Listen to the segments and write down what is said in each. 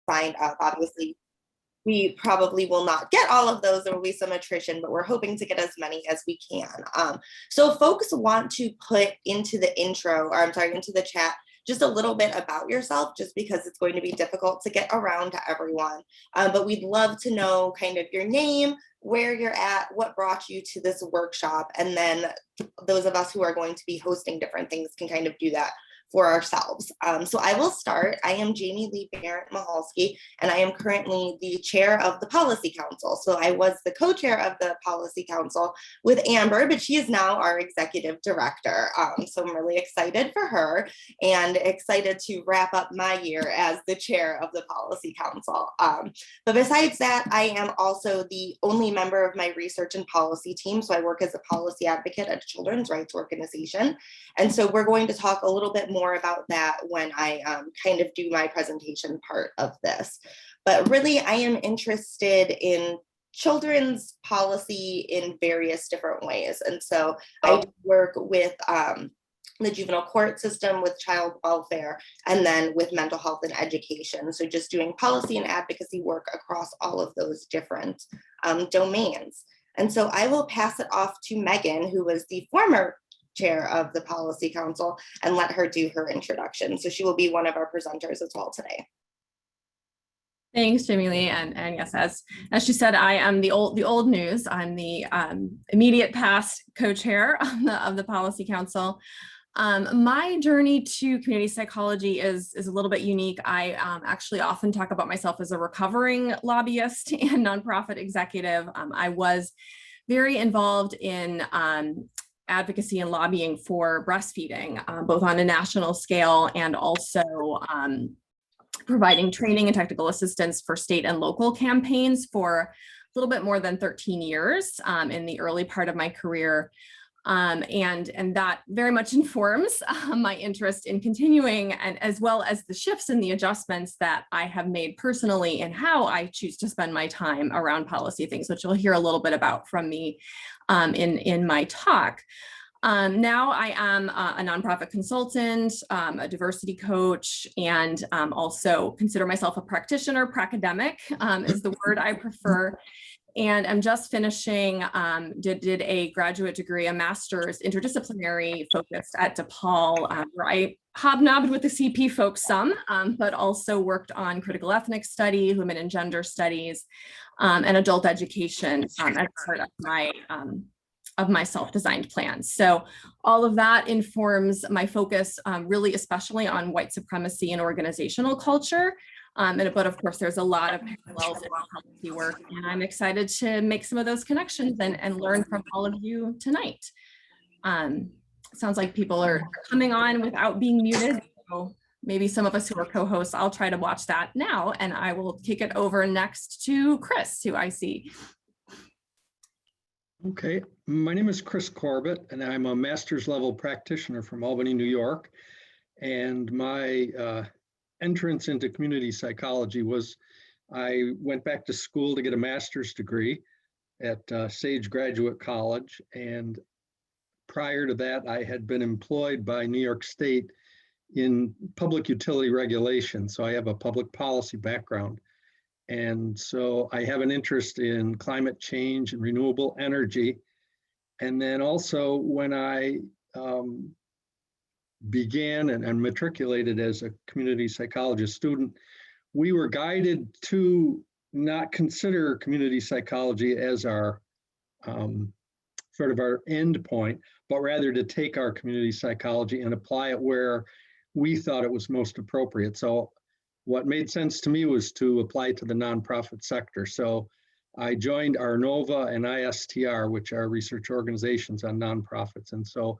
signed up. Obviously, we probably will not get all of those. There will be some attrition, but we're hoping to get as many as we can. So folks want to put into the intro, or I'm sorry, into the chat, just a little bit about yourself, just because it's going to be difficult to get around to everyone. But we'd love to know kind of your name, where you're at, what brought you to this workshop, and then those of us who are going to be hosting different things can kind of do that for ourselves. So I will start. I am Jamie Lee Barrett-Mahalski, and I am currently the chair of the Policy Council. So I was the co-chair of the Policy Council with Amber, but she is now our executive director. So I'm really excited for her and excited to wrap up my year as the chair of the Policy Council. But besides that, I am also the only member of my research and policy team. So I work as a policy advocate at a children's rights organization. And so we're going to talk a little bit more about that when I kind of do my presentation part of this. But really, I am interested in children's policy in various different ways. And so I work with the juvenile court system, with child welfare, and then with mental health and education. So just doing policy and advocacy work across all of those different domains. And so I will pass it off to Megan, who was the former chair of the Policy Council, and let her do her introduction. So she will be one of our presenters as well today. Thanks, Jamie Lee, and yes, as she said, I am the old news. I'm the immediate past co-chair of the Policy Council. My journey to community psychology is a little bit unique. I actually often talk about myself as a recovering lobbyist and nonprofit executive. I was very involved in advocacy and lobbying for breastfeeding, both on a national scale and also providing training and technical assistance for state and local campaigns for a little bit more than 13 years in the early part of my career. And that very much informs my interest in continuing, and as well as the shifts and the adjustments that I have made personally in how I choose to spend my time around policy things, which you'll hear a little bit about from me in my talk. Now I am a nonprofit consultant, a diversity coach, and also consider myself a practitioner. Pracademic is the word I prefer. And I'm just finishing, did a graduate degree, a master's interdisciplinary focused at DePaul, where I hobnobbed with the CP folks some, but also worked on critical ethnic study, women and gender studies, and adult education as part of my self-designed plans. So all of that informs my focus, really especially on white supremacy and organizational culture. But of course, there's a lot of parallels in policy work, and I'm excited to make some of those connections and learn from all of you tonight. Sounds like people are coming on without being muted. So maybe some of us who are co-hosts, I'll try to watch that now, and I will kick it over next to Chris, who I see. Okay, my name is Chris Corbett, and I'm a master's level practitioner from Albany, New York. And my entrance into community psychology was, I went back to school to get a master's degree at Sage Graduate College. And prior to that, I had been employed by New York State in public utility regulation. So I have a public policy background. And so I have an interest in climate change and renewable energy. And then also when I began and matriculated as a community psychologist student, we were guided to not consider community psychology as our sort of our end point, but rather to take our community psychology and apply it where we thought it was most appropriate. So what made sense to me was to apply to the nonprofit sector. So I joined Arnova and ISTR, which are research organizations on nonprofits. And so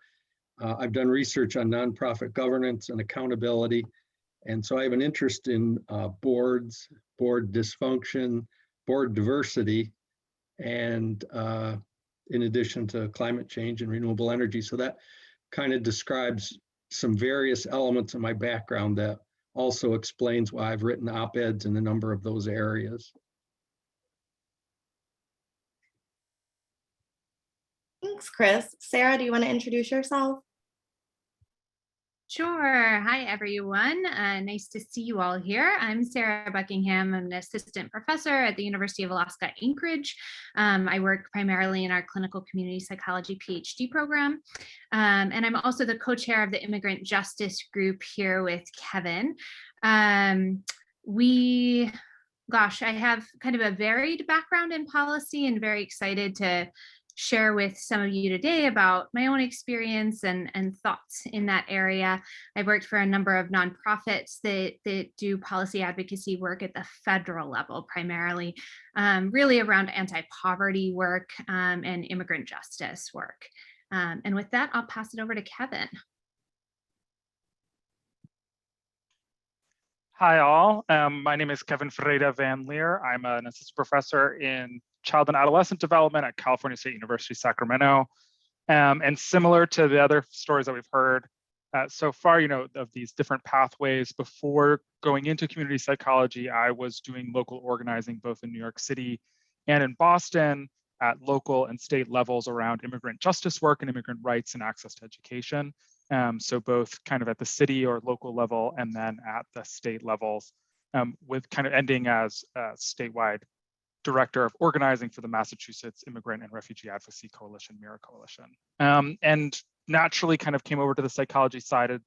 I've done research on nonprofit governance and accountability. And so I have an interest in boards, board dysfunction, board diversity, and in addition to climate change and renewable energy. So that kind of describes some various elements of my background that also explains why I've written op-eds in a number of those areas. Thanks, Chris. Sarah, do you want to introduce yourself? Sure. Hi, everyone. Nice to see you all here. I'm Sarah Buckingham. I'm an assistant professor at the University of Alaska Anchorage. I work primarily in our clinical community psychology PhD program. And I'm also the co-chair of the immigrant justice group here with Kevin. I have kind of a varied background in policy and very excited to share with some of you today about my own experience and thoughts in that area. I've worked for a number of nonprofits that do policy advocacy work at the federal level, primarily really around anti-poverty work and immigrant justice work. And with that, I'll pass it over to Kevin. Hi all, my name is Kevin Ferreira Van Leer. I'm an assistant professor in child and adolescent development at California State University, Sacramento. And similar to the other stories that we've heard so far, of these different pathways, before going into community psychology, I was doing local organizing both in New York City and in Boston at local and state levels around immigrant justice work and immigrant rights and access to education. So both kind of at the city or local level and then at the state levels, with kind of ending as a statewide director of organizing for the Massachusetts Immigrant and Refugee Advocacy Coalition, MIRA Coalition. And naturally kind of came over to the psychology side of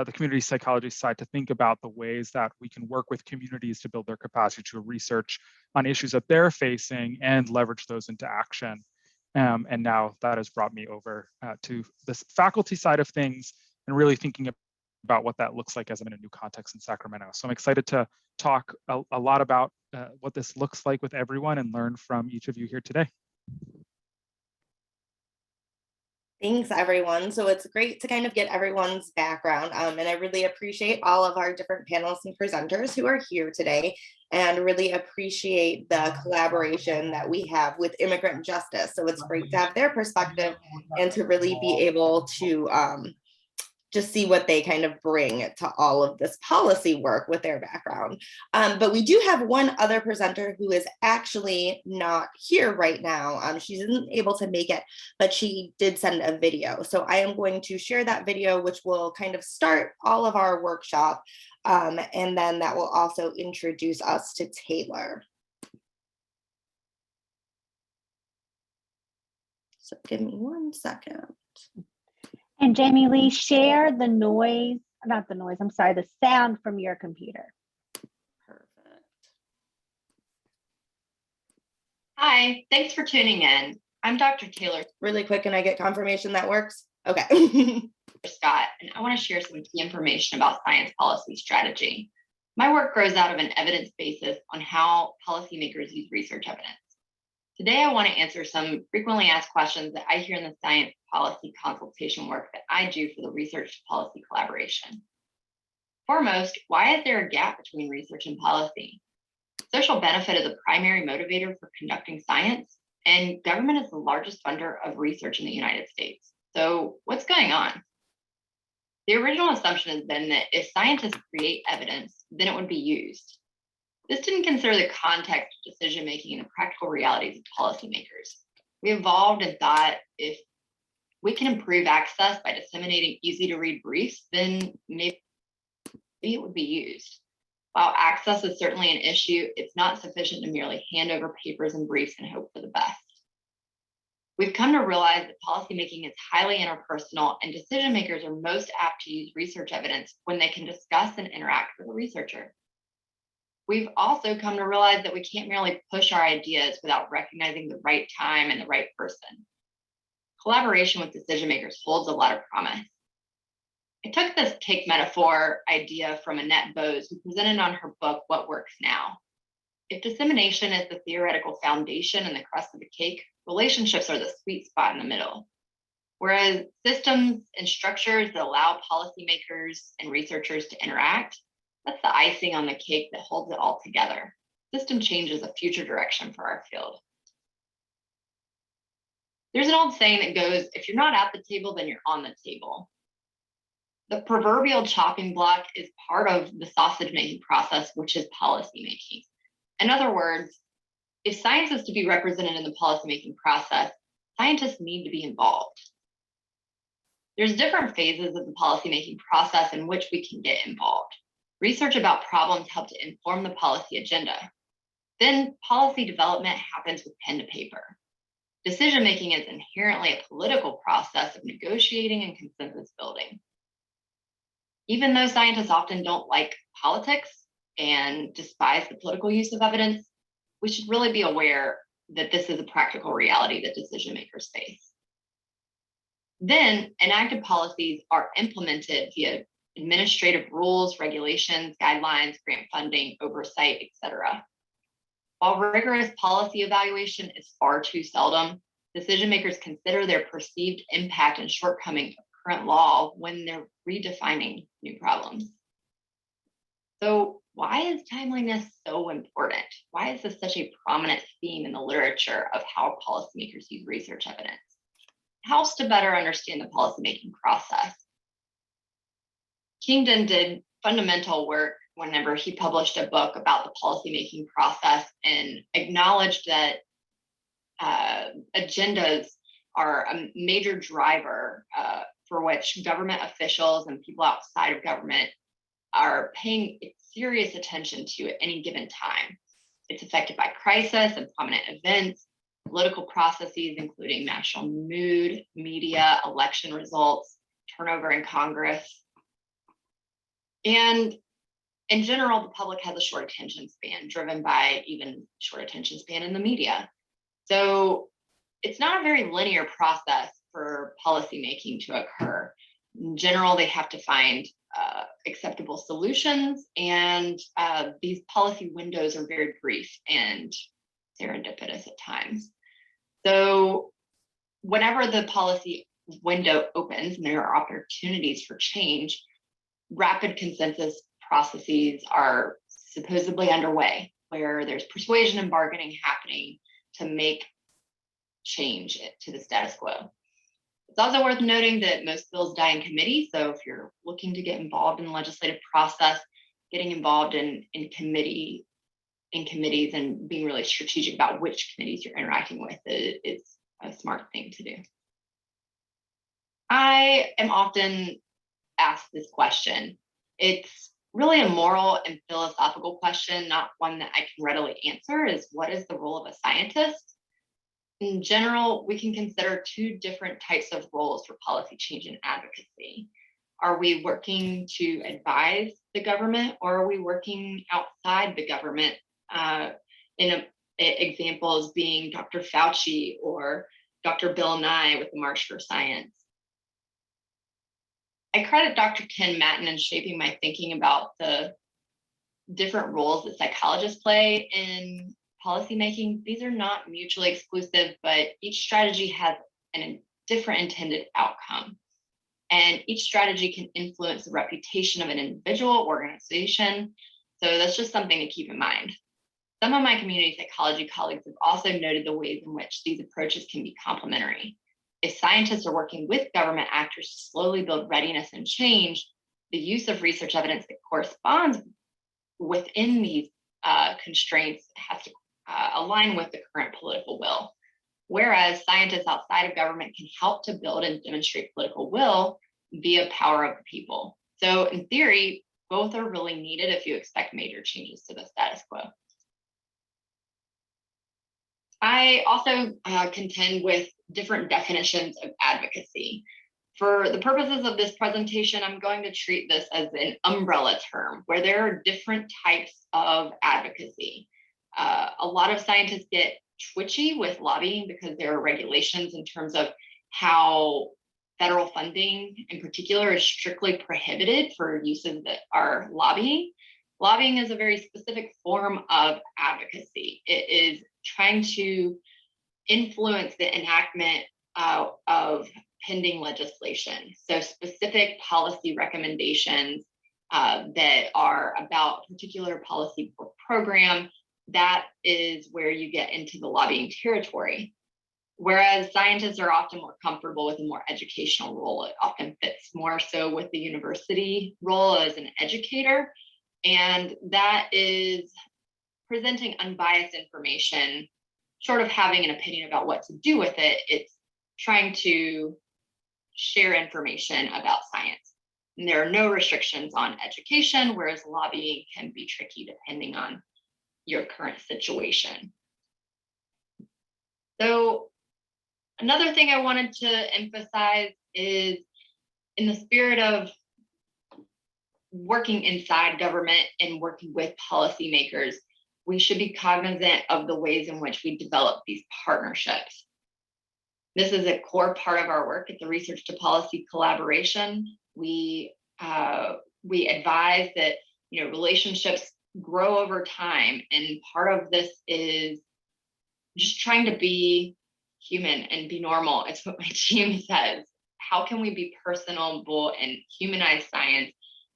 the community psychology side to think about the ways that we can work with communities to build their capacity to research on issues that they're facing and leverage those into action. And now that has brought me over to this faculty side of things and really thinking about what that looks like as I'm in a new context in Sacramento. So I'm excited to talk a lot about what this looks like with everyone and learn from each of you here today. Thanks, everyone. So it's great to kind of get everyone's background. And I really appreciate all of our different panelists and presenters who are here today, and really appreciate the collaboration that we have with immigrant justice. So it's great to have their perspective and to really be able to just see what they kind of bring to all of this policy work with their background. But we do have one other presenter who is actually not here right now. She isn't able to make it, but she did send a video. So I am going to share that video, which will kind of start all of our workshop. And then that will also introduce us to Taylor. So give me 1 second. And Jamie Lee, share the noise, not the noise, I'm sorry, the sound from your computer. Perfect. Hi, thanks for tuning in. I'm Dr. Taylor Really quick, can I get confirmation that works? Okay. Scott, and I want to share some key information about science policy strategy. My work grows out of an evidence basis on how policymakers use research evidence. Today, I want to answer some frequently asked questions that I hear in the science policy consultation work that I do for the research to policy collaboration. Foremost, why is there a gap between research and policy? Social benefit is a primary motivator for conducting science, and government is the largest funder of research in the United States. So what's going on? The original assumption has been that if scientists create evidence, then it would be used. This didn't consider the context of decision-making and the practical realities of policymakers. We evolved and thought if we can improve access by disseminating easy-to-read briefs, then maybe it would be used. While access is certainly an issue, it's not sufficient to merely hand over papers and briefs and hope for the best. We've come to realize that policymaking is highly interpersonal, and decision makers are most apt to use research evidence when they can discuss and interact with a researcher. We've also come to realize that we can't merely push our ideas without recognizing the right time and the right person. Collaboration with decision makers holds a lot of promise. I took this cake metaphor idea from Annette Bose, who presented on her book, What Works Now? If dissemination is the theoretical foundation and the crust of the cake, relationships are the sweet spot in the middle. Whereas systems and structures that allow policymakers and researchers to interact, that's the icing on the cake that holds it all together. System change is a future direction for our field. There's an old saying that goes, if you're not at the table, then you're on the table. The proverbial chopping block is part of the sausage making process, which is policy making. In other words, if science is to be represented in the policymaking process, scientists need to be involved. There's different phases of the policymaking process in which we can get involved. Research about problems help to inform the policy agenda. Then policy development happens with pen to paper. Decision-making is inherently a political process of negotiating and consensus building. Even though scientists often don't like politics and despise the political use of evidence, we should really be aware that this is a practical reality that decision makers face. Then enacted policies are implemented via administrative rules, regulations, guidelines, grant funding, oversight, etc. While rigorous policy evaluation is far too seldom, decision makers consider their perceived impact and shortcoming of current law when they're redefining new problems. So why is timeliness so important? Why is this such a prominent theme in the literature of how policymakers use research evidence? It helps to better understand the policymaking process. Kingdon did fundamental work whenever he published a book about the policymaking process and acknowledged that agendas are a major driver for which government officials and people outside of government are paying serious attention to at any given time. It's affected by crisis and prominent events, political processes, including national mood, media, election results, turnover in Congress. And in general, the public has a short attention span, driven by even short attention span in the media. So it's not a very linear process for policymaking to occur. In general, they have to find acceptable solutions, and these policy windows are very brief and serendipitous at times. So whenever the policy window opens and there are opportunities for change, rapid consensus processes are supposedly underway, where there's persuasion and bargaining happening to make change to the status quo. It's also worth noting that most bills die in committee. So if you're looking to get involved in the legislative process, getting involved in committees and being really strategic about which committees you're interacting with is a smart thing to do. I am often asked this question. It's really a moral and philosophical question, not one that I can readily answer, is what is the role of a scientist? In general, we can consider two different types of roles for policy change and advocacy. Are we working to advise the government, or are we working outside the government? Examples being Dr. Fauci or Dr. Bill Nye with the March for Science. I credit Dr. Ken Matten in shaping my thinking about the different roles that psychologists play in policymaking. These are not mutually exclusive, but each strategy has a different intended outcome. And each strategy can influence the reputation of an individual organization. So that's just something to keep in mind. Some of my community psychology colleagues have also noted the ways in which these approaches can be complementary. If scientists are working with government actors to slowly build readiness and change, the use of research evidence that corresponds within these constraints has to align with the current political will. Whereas scientists outside of government can help to build and demonstrate political will via power of the people. So in theory, both are really needed if you expect major changes to the status quo. I also contend with different definitions of advocacy. For the purposes of this presentation, I'm going to treat this as an umbrella term where there are different types of advocacy. A lot of scientists get twitchy with lobbying because there are regulations in terms of how federal funding in particular is strictly prohibited for uses that are lobbying. Lobbying is a very specific form of advocacy. It is trying to influence the enactment of pending legislation. So specific policy recommendations that are about a particular policy or program, that is where you get into the lobbying territory. Whereas scientists are often more comfortable with a more educational role. It often fits more so with the university role as an educator. And that is presenting unbiased information, short of having an opinion about what to do with it. It's trying to share information about science. And there are no restrictions on education, whereas lobbying can be tricky depending on your current situation. So another thing I wanted to emphasize is, in the spirit of working inside government and working with policymakers, we should be cognizant of the ways in which we develop these partnerships. This is a core part of our work at the Research to Policy Collaboration. We advise that relationships grow over time, and part of this is just trying to be human and be normal. It's what my team says. How can we be personable and humanize science,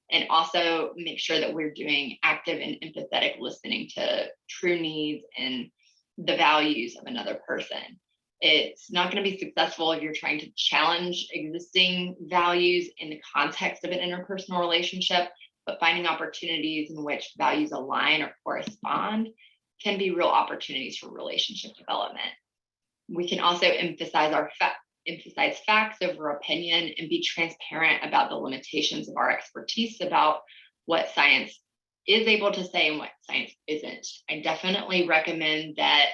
and also make sure that we're doing active and empathetic listening to true needs and the values of another person? It's not going to be successful if you're trying to challenge existing values in the context of an interpersonal relationship, but finding opportunities in which values align or correspond can be real opportunities for relationship development. We can also emphasize facts over opinion and be transparent about the limitations of our expertise about what science is able to say and what science isn't. I definitely recommend that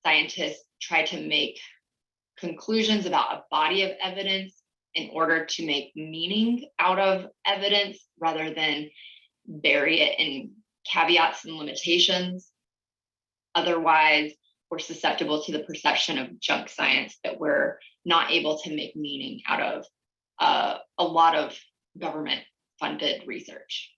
scientists try to make conclusions about a body of evidence in order to make meaning out of evidence rather than bury it in caveats and limitations. Otherwise, we're susceptible to the perception of junk science, that we're not able to make meaning out of a lot of government funded research.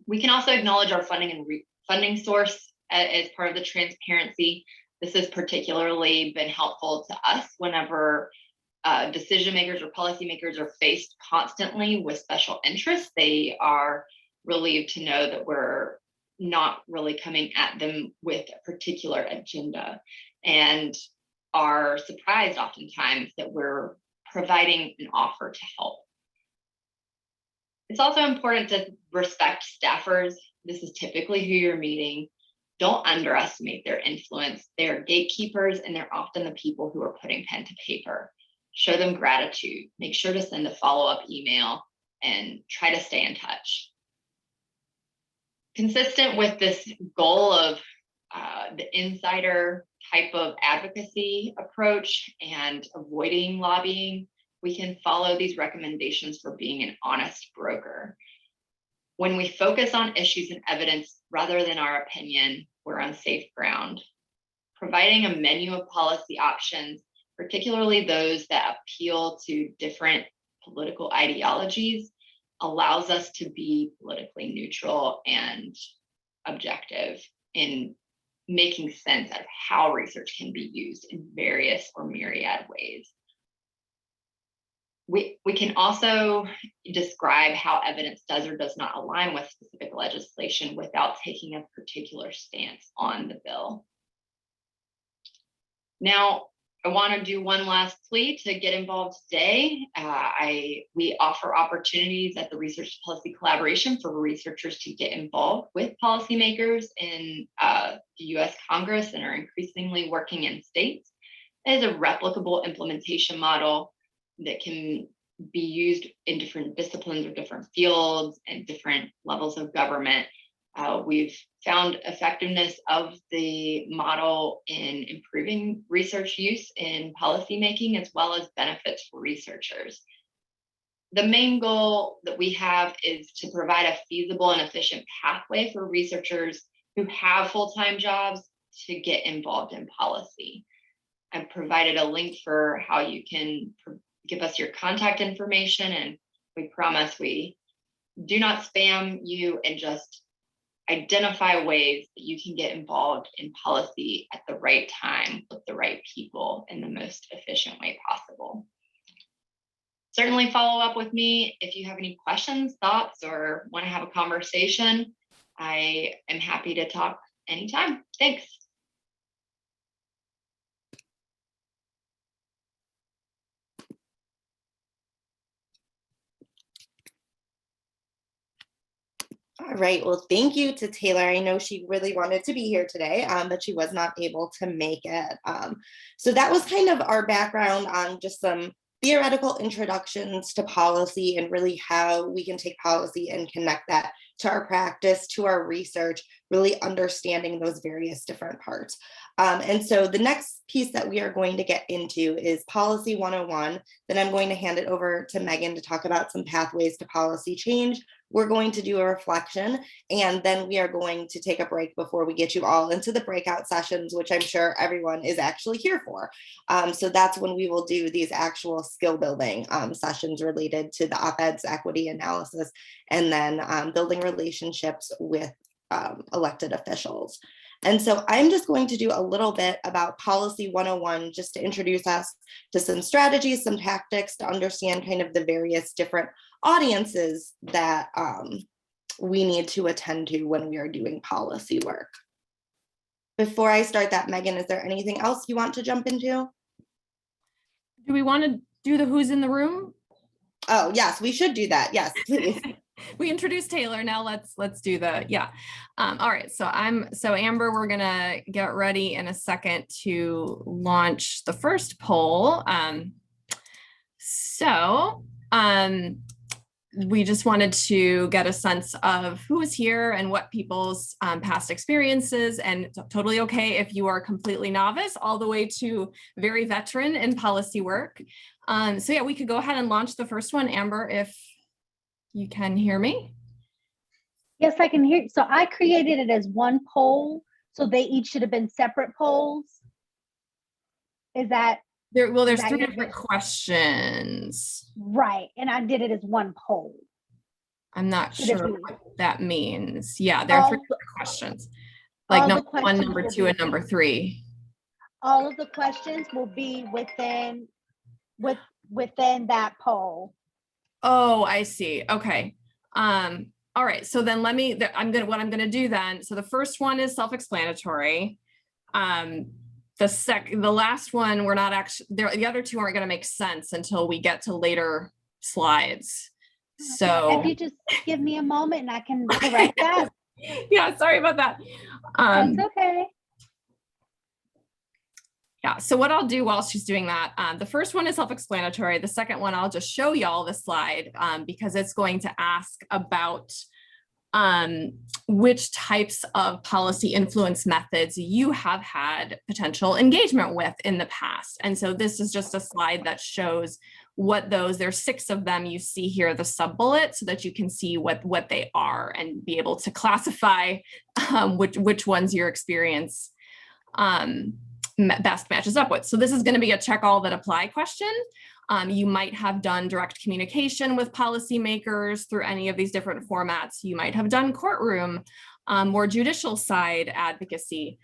We can also acknowledge our funding and funding source as part of the transparency. This has particularly been helpful to us whenever decision makers or policymakers are faced constantly with special interests. They are relieved to know that we're not really coming at them with a particular agenda, and are surprised oftentimes that we're providing an offer to help. It's also important to respect staffers. This is typically who you're meeting. Don't underestimate their influence. They're gatekeepers, and they're often the people who are putting pen to paper. Show them gratitude. Make sure to send a follow-up email and try to stay in touch. Consistent with this goal of the insider type of advocacy approach and avoiding lobbying, we can follow these recommendations for being an honest broker. When we focus on issues and evidence rather than our opinion, we're on safe ground. Providing a menu of policy options, particularly those that appeal to different political ideologies, allows us to be politically neutral and objective in making sense of how research can be used in various or myriad ways. We can also describe how evidence does or does not align with specific legislation without taking a particular stance on the bill. Now, I want to do one last plea to get involved today. We offer opportunities at the Research to Policy Collaboration for researchers to get involved with policymakers in the US Congress and are increasingly working in states. It is a replicable implementation model that can be used in different disciplines or different fields and different levels of government. We've found effectiveness of the model in improving research use in policymaking, as well as benefits for researchers. The main goal that we have is to provide a feasible and efficient pathway for researchers who have full-time jobs to get involved in policy. I've provided a link for how you can give us your contact information, and we promise we do not spam you and just identify ways that you can get involved in policy at the right time with the right people in the most efficient way possible. Certainly follow up with me if you have any questions, thoughts, or want to have a conversation. I am happy to talk anytime. Thanks. All right, well, thank you to Taylor. I know she really wanted to be here today, but she was not able to make it. So that was kind of our background on just some theoretical introductions to policy and really how we can take policy and connect that to our practice, to our research, really understanding those various different parts. And so the next piece that we are going to get into is Policy 101. Then I'm going to hand it over to Megan to talk about some pathways to policy change. We're going to do a reflection, and then we are going to take a break before we get you all into the breakout sessions, which I'm sure everyone is actually here for. So that's when we will do these actual skill building sessions related to the op-eds, equity analysis, and then building relationships with elected officials. And so I'm just going to do a little bit about Policy 101 just to introduce us to some strategies, some tactics to understand kind of the various different audiences that we need to attend to when we are doing policy work. Before I start that, Megan, is there anything else you want to jump into? Do we want to do the who's in the room? Oh, yes, we should do that. Yes, please. We introduced Taylor. Now let's do the, yeah. All right, so Amber, we're gonna get ready in a second to launch the first poll. We just wanted to get a sense of who is here and what people's past experiences, and totally okay if you are completely novice all the way to very veteran in policy work. So yeah, we could go ahead and launch the first one. Amber, if you can hear me. Yes, I can hear. So I created it as one poll, so they each should have been separate polls. Is that? There's three different questions. Right, and I did it as one poll. I'm not sure what that means. Yeah, there are three different questions. Like number one, number two, and number three. All of the questions will be within that poll. Oh, I see. Okay. All right. So then what I'm gonna do then. So the first one is self-explanatory. The last one, we're not actually there. The other two aren't going to make sense until we get to later slides. So if you just give me a moment and I can correct that. Yeah, sorry about that. That's okay. Yeah, so what I'll do while she's doing that, the first one is self-explanatory. The second one, I'll just show y'all the slide because it's going to ask about which types of policy influence methods you have had potential engagement with in the past. And so this is just a slide that shows what there's 6 of them you see here, the sub-bullet, so that you can see what they are and be able to classify which ones your experience best matches up with. So this is going to be a check all that apply question. You might have done direct communication with policymakers through any of these different formats. You might have done courtroom, more judicial side advocacy.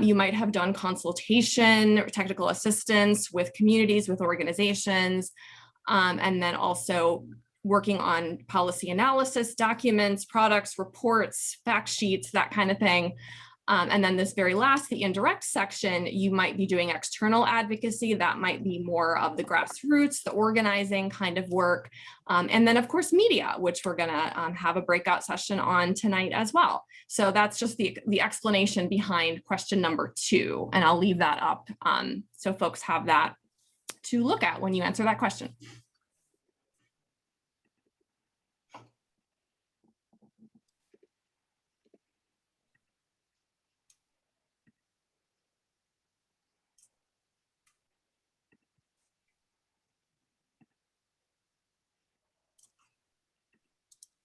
You might have done consultation, technical assistance with communities, with organizations, and then also working on policy analysis, documents, products, reports, fact sheets, that kind of thing. And then this very last, the indirect section, you might be doing external advocacy. That might be more of the grassroots, the organizing kind of work. And then of course, media, which we're gonna have a breakout session on tonight as well. So that's just the explanation behind question number 2. And I'll leave that up so folks have that to look at when you answer that question.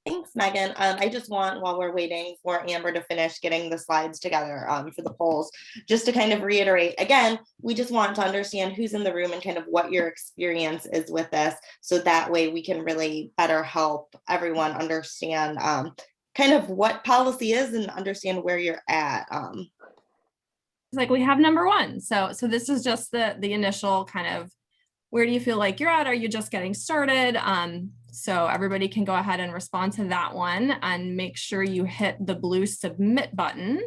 Thanks, Megan. I just want, while we're waiting for Amber to finish getting the slides together for the polls, just to kind of reiterate, again, we just want to understand who's in the room and kind of what your experience is with this. So that way we can really better help everyone understand kind of what policy is and understand where you're at. Like we have number 1. So this is just the initial kind of, where do you feel like you're at? Are you just getting started? So everybody can go ahead and respond to that one and make sure you hit the blue submit button.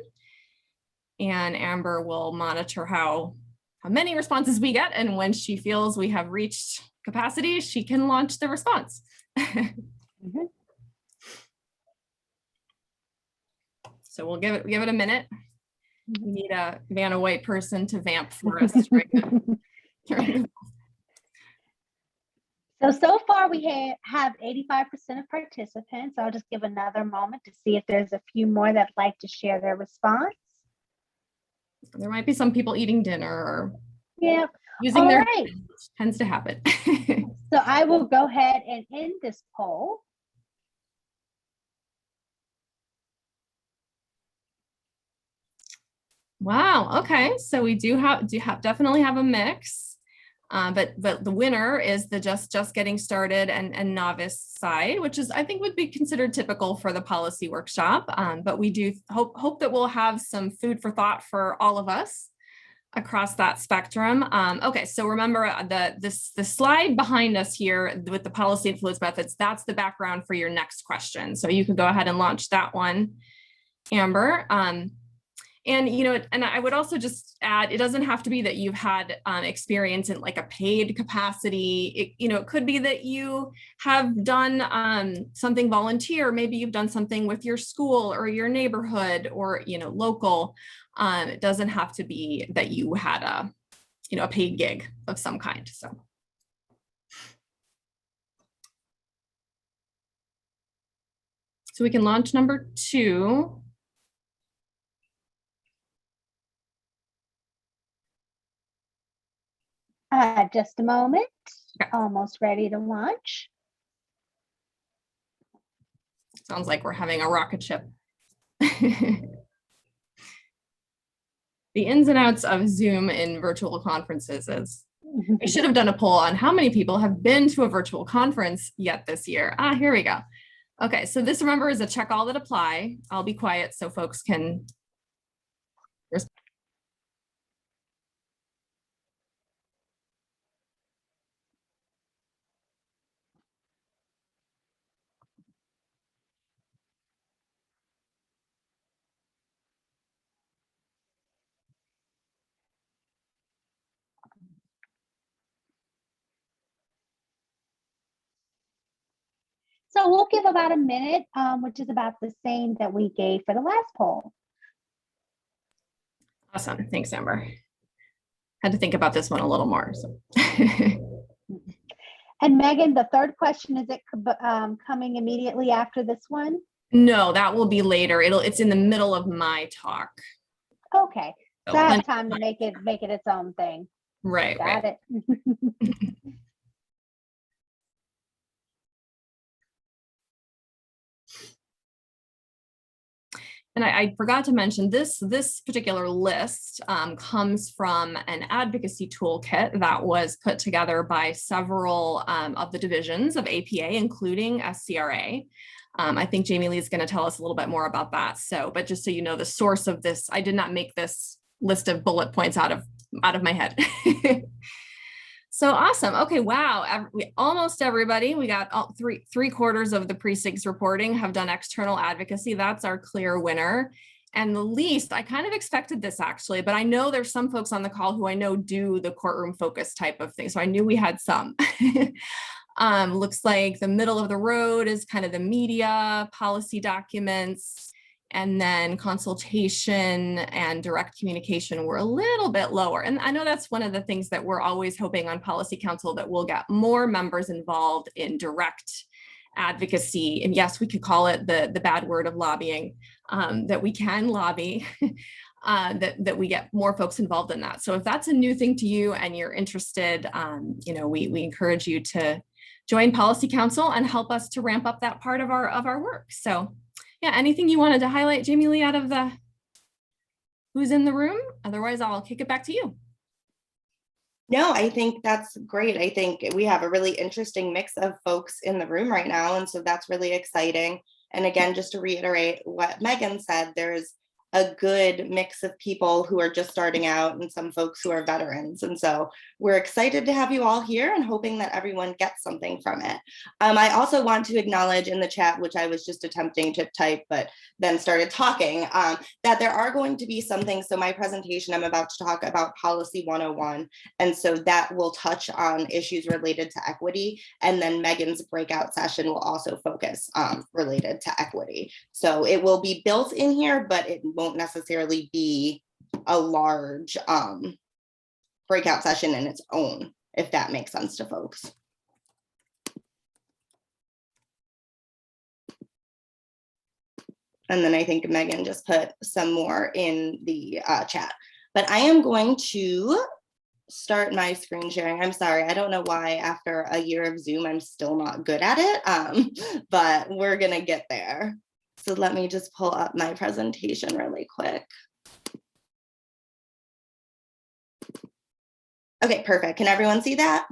And Amber will monitor how many responses we get. And when she feels we have reached capacity, she can launch the response. Mm-hmm. So we'll give it a minute. We need a Vanna White person to vamp for us during the So far we have 85% of participants. I'll just give another moment to see if there's a few more that'd like to share their response. There might be some people eating dinner or Yeah. using All their right. hands, which tends to happen. So I will go ahead and end this poll. Wow. Okay. So we definitely have a mix. But the winner is the just getting started and novice side, which is, I think, would be considered typical for the policy workshop. But we do hope that we'll have some food for thought for all of us across that spectrum. Okay, so remember the slide behind us here with the policy influence methods, that's the background for your next question. So you can go ahead and launch that one, Amber. And, you know, and I would also just add, it doesn't have to be that you've had experience in like a paid capacity. It could be that you have done something volunteer. Maybe you've done something with your school or your neighborhood or, local. It doesn't have to be that you had a paid gig of some kind. So we can launch number 2. Just a moment. Okay. Almost ready to launch. Sounds like we're having a rocket ship. The ins and outs of Zoom in virtual conferences is, we should have done a poll on how many people have been to a virtual conference yet this year. Here we go. Okay, so this, remember, is a check all that apply. I'll be quiet so folks can. So we'll give about a minute, which is about the same that we gave for the last poll. Awesome. Thanks, Amber. Had to think about this one a little more. So. And Megan, the third question, is it coming immediately after this one? No, that will be later. It's in the middle of my talk. Okay. So I have time to make it its own thing. Right. Got it. And I forgot to mention this particular list comes from an advocacy toolkit that was put together by several of the divisions of APA, including SCRA. I think Jamie Lee is going to tell us a little bit more about that. So, but just so you know, the source of this, I did not make this list of bullet points out of my head. So awesome. Okay. Wow. Almost everybody, we got all three quarters of the precincts reporting have done external advocacy. That's our clear winner. And the least, I kind of expected this actually, but I know there's some folks on the call who I know do the courtroom focus type of thing. So I knew we had some. Looks like the middle of the road is kind of the media, policy documents, and then consultation and direct communication were a little bit lower. And I know that's one of the things that we're always hoping on Policy Council, that we'll get more members involved in direct advocacy. And yes, we could call it the bad word of lobbying, that we can lobby, that we get more folks involved in that. So if that's a new thing to you and you're interested, we encourage you to join Policy Council and help us to ramp up that part of our work. So yeah, anything you wanted to highlight, Jamie Lee, out of who's in the room? Otherwise, I'll kick it back to you. No, I think that's great. I think we have a really interesting mix of folks in the room right now. And so that's really exciting. And again, just to reiterate what Megan said, there's a good mix of people who are just starting out and some folks who are veterans. And so we're excited to have you all here and hoping that everyone gets something from it. I also want to acknowledge in the chat, which I was just attempting to type, but then started talking, that there are going to be some things. So my presentation, I'm about to talk about Policy 101. And so that will touch on issues related to equity. And then Megan's breakout session will also focus related to equity. So it will be built in here, but it won't necessarily be a large breakout session in its own, if that makes sense to folks. And then I think Megan just put some more in the chat. But I am going to start my screen sharing. I'm sorry, I don't know why after a year of Zoom, I'm still not good at it, but we're gonna get there. So let me just pull up my presentation really quick. Okay, perfect. Can everyone see that?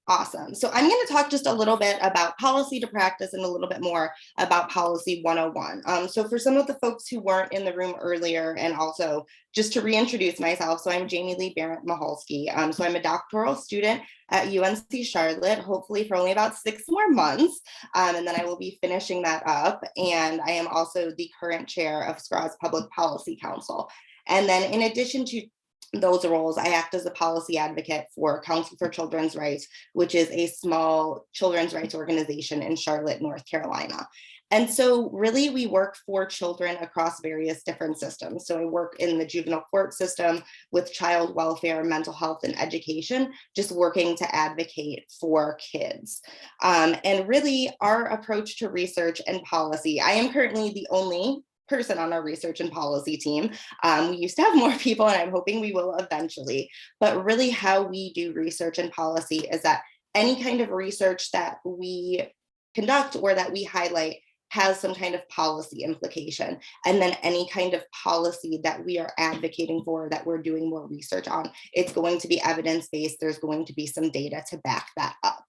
Awesome. So I'm going to talk just a little bit about policy to practice and a little bit more about policy 101. So for some of the folks who weren't in the room earlier, and also just to reintroduce myself, so I'm Jamie Lee Barrett Mahalski. So I'm a doctoral student at UNC Charlotte, hopefully for only about 6 more months. And then I will be finishing that up. And I am also the current chair of SCRA's Public Policy Council. And then in addition to those roles, I act as a policy advocate for Council for Children's Rights, which is a small children's rights organization in Charlotte, North Carolina. And so really we work for children across various different systems. So I work in the juvenile court system with child welfare, mental health, and education, just working to advocate for kids. And really our approach to research and policy, I am currently the only person on our research and policy team. We used to have more people, and I'm hoping we will eventually, but really how we do research and policy is that any kind of research that we conduct or that we highlight has some kind of policy implication. And then any kind of policy that we are advocating for, that we're doing more research on, it's going to be evidence-based. There's going to be some data to back that up.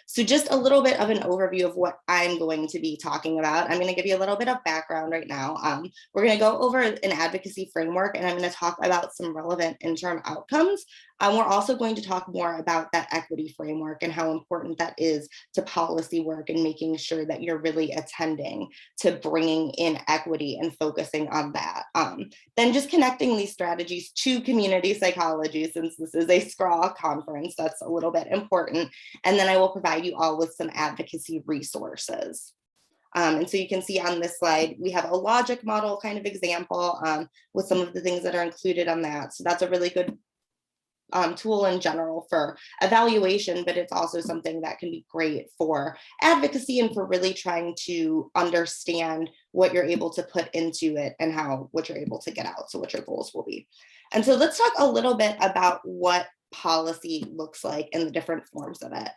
So just a little bit of an overview of what I'm going to be talking about. I'm going to give you a little bit of background right now. We're going to go over an advocacy framework, and I'm going to talk about some relevant interim outcomes. We're also going to talk more about that equity framework and how important that is to policy work and making sure that you're really attending to bringing in equity and focusing on that. Then just connecting these strategies to community psychology, since this is a SCRA conference, that's a little bit important. And then I will provide you all with some advocacy resources. And so you can see on this slide, we have a logic model kind of example with some of the things that are included on that. So that's a really good tool in general for evaluation, but it's also something that can be great for advocacy and for really trying to understand what you're able to put into it and what you're able to get out, so what your goals will be. And so let's talk a little bit about what policy looks like and the different forms of it.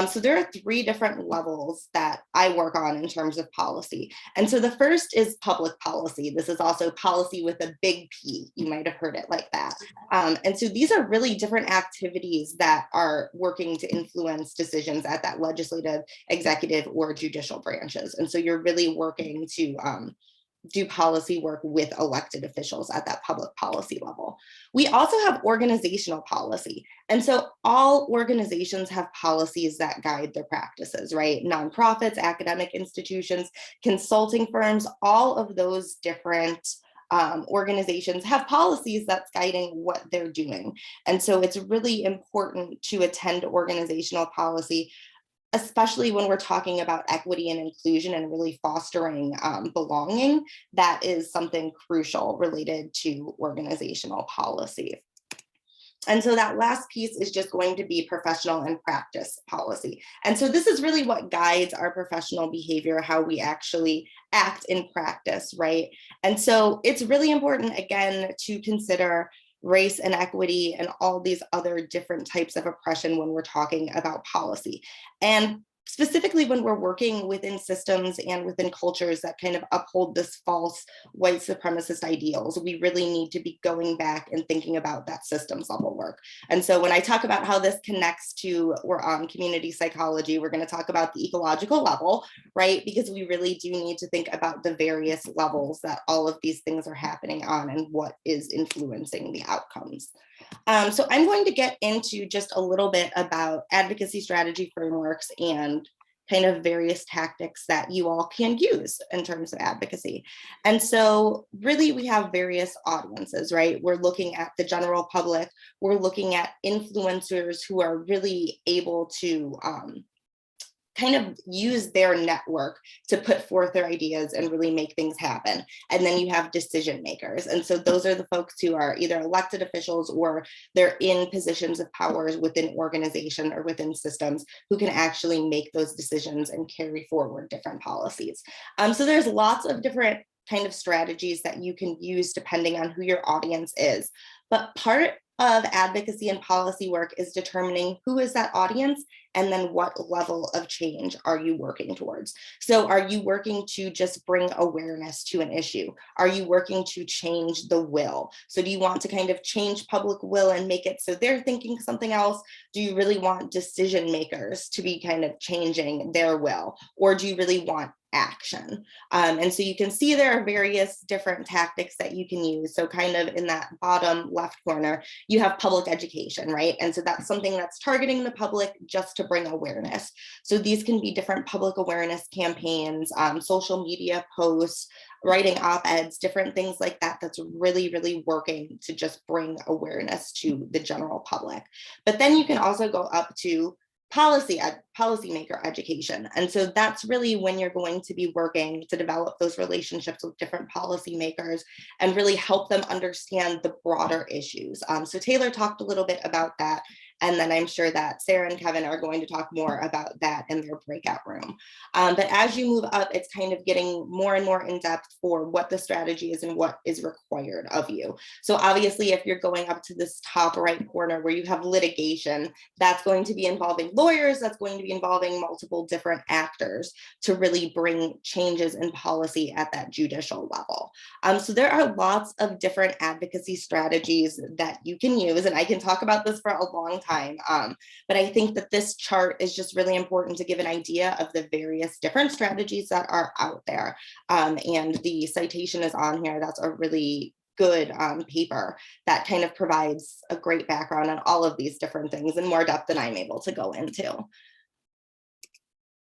So there are 3 different levels that I work on in terms of policy. And so the first is public policy. This is also policy with a big P. You might have heard it like that. And so these are really different activities that are working to influence decisions at that legislative, executive, or judicial branches. And so you're really working to do policy work with elected officials at that public policy level. We also have organizational policy. And so all organizations have policies that guide their practices, right? Nonprofits, academic institutions, consulting firms, all of those different organizations have policies that's guiding what they're doing. And so it's really important to attend organizational policy, especially when we're talking about equity and inclusion and really fostering belonging. That is something crucial related to organizational policy. And so that last piece is just going to be professional and practice policy. And so this is really what guides our professional behavior, how we actually act in practice, right? And so it's really important, again, to consider race and equity and all these other different types of oppression when we're talking about policy. And specifically when we're working within systems and within cultures that kind of uphold this false white supremacist ideals, we really need to be going back and thinking about that systems level work. And so when I talk about how this connects to community psychology, we're going to talk about the ecological level, right? Because we really do need to think about the various levels that all of these things are happening on and what is influencing the outcomes. So I'm going to get into just a little bit about advocacy strategy frameworks and kind of various tactics that you all can use in terms of advocacy. And so really we have various audiences, right? We're looking at the general public, we're looking at influencers who are really able to kind of use their network to put forth their ideas and really make things happen. And then you have decision makers. And so those are the folks who are either elected officials or they're in positions of powers within organization or within systems who can actually make those decisions and carry forward different policies. So there's lots of different kind of strategies that you can use depending on who your audience is. But part of advocacy and policy work is determining who is that audience and then what level of change are you working towards. So are you working to just bring awareness to an issue? Are you working to change the will? So do you want to kind of change public will and make it so they're thinking something else? Do you really want decision makers to be kind of changing their will? Or do you really want action? And so you can see there are various different tactics that you can use. So kind of in that bottom left corner, you have public education, right? And so that's something that's targeting the public just to bring awareness. So these can be different public awareness campaigns, social media posts, writing op-eds, different things like that, that's really, really working to just bring awareness to the general public. But then you can also go up to policymaker education. And so that's really when you're going to be working to develop those relationships with different policymakers and really help them understand the broader issues. So Taylor talked a little bit about that. And then I'm sure that Sarah and Kevin are going to talk more about that in their breakout room. But as you move up, it's kind of getting more and more in depth for what the strategy is and what is required of you. So obviously, if you're going up to this top right corner where you have litigation, that's going to be involving lawyers, that's going to be involving multiple different actors to really bring changes in policy at that judicial level. So there are lots of different advocacy strategies that you can use, and I can talk about this for a long time. But I think that this chart is just really important to give an idea of the various different strategies that are out there. And the citation is on here. That's a really good paper that kind of provides a great background on all of these different things in more depth than I'm able to go into.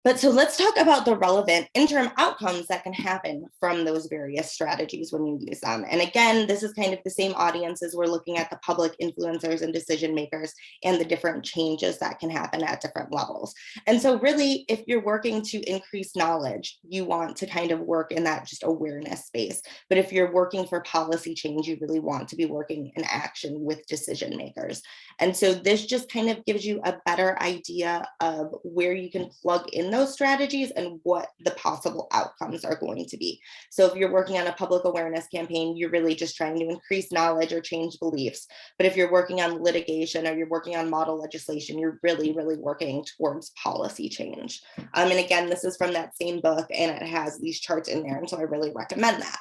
But so let's talk about the relevant interim outcomes that can happen from those various strategies when you use them. And again, this is kind of the same audience as we're looking at the public influencers and decision makers and the different changes that can happen at different levels. And so really, if you're working to increase knowledge, you want to kind of work in that just awareness space. But if you're working for policy change, you really want to be working in action with decision makers. And so this just kind of gives you a better idea of where you can plug in those strategies and what the possible outcomes are going to be. So if you're working on a public awareness campaign, you're really just trying to increase knowledge or change beliefs. But if you're working on litigation or you're working on model legislation, you're really, really working towards policy change. And again, this is from that same book and it has these charts in there. And so I really recommend that.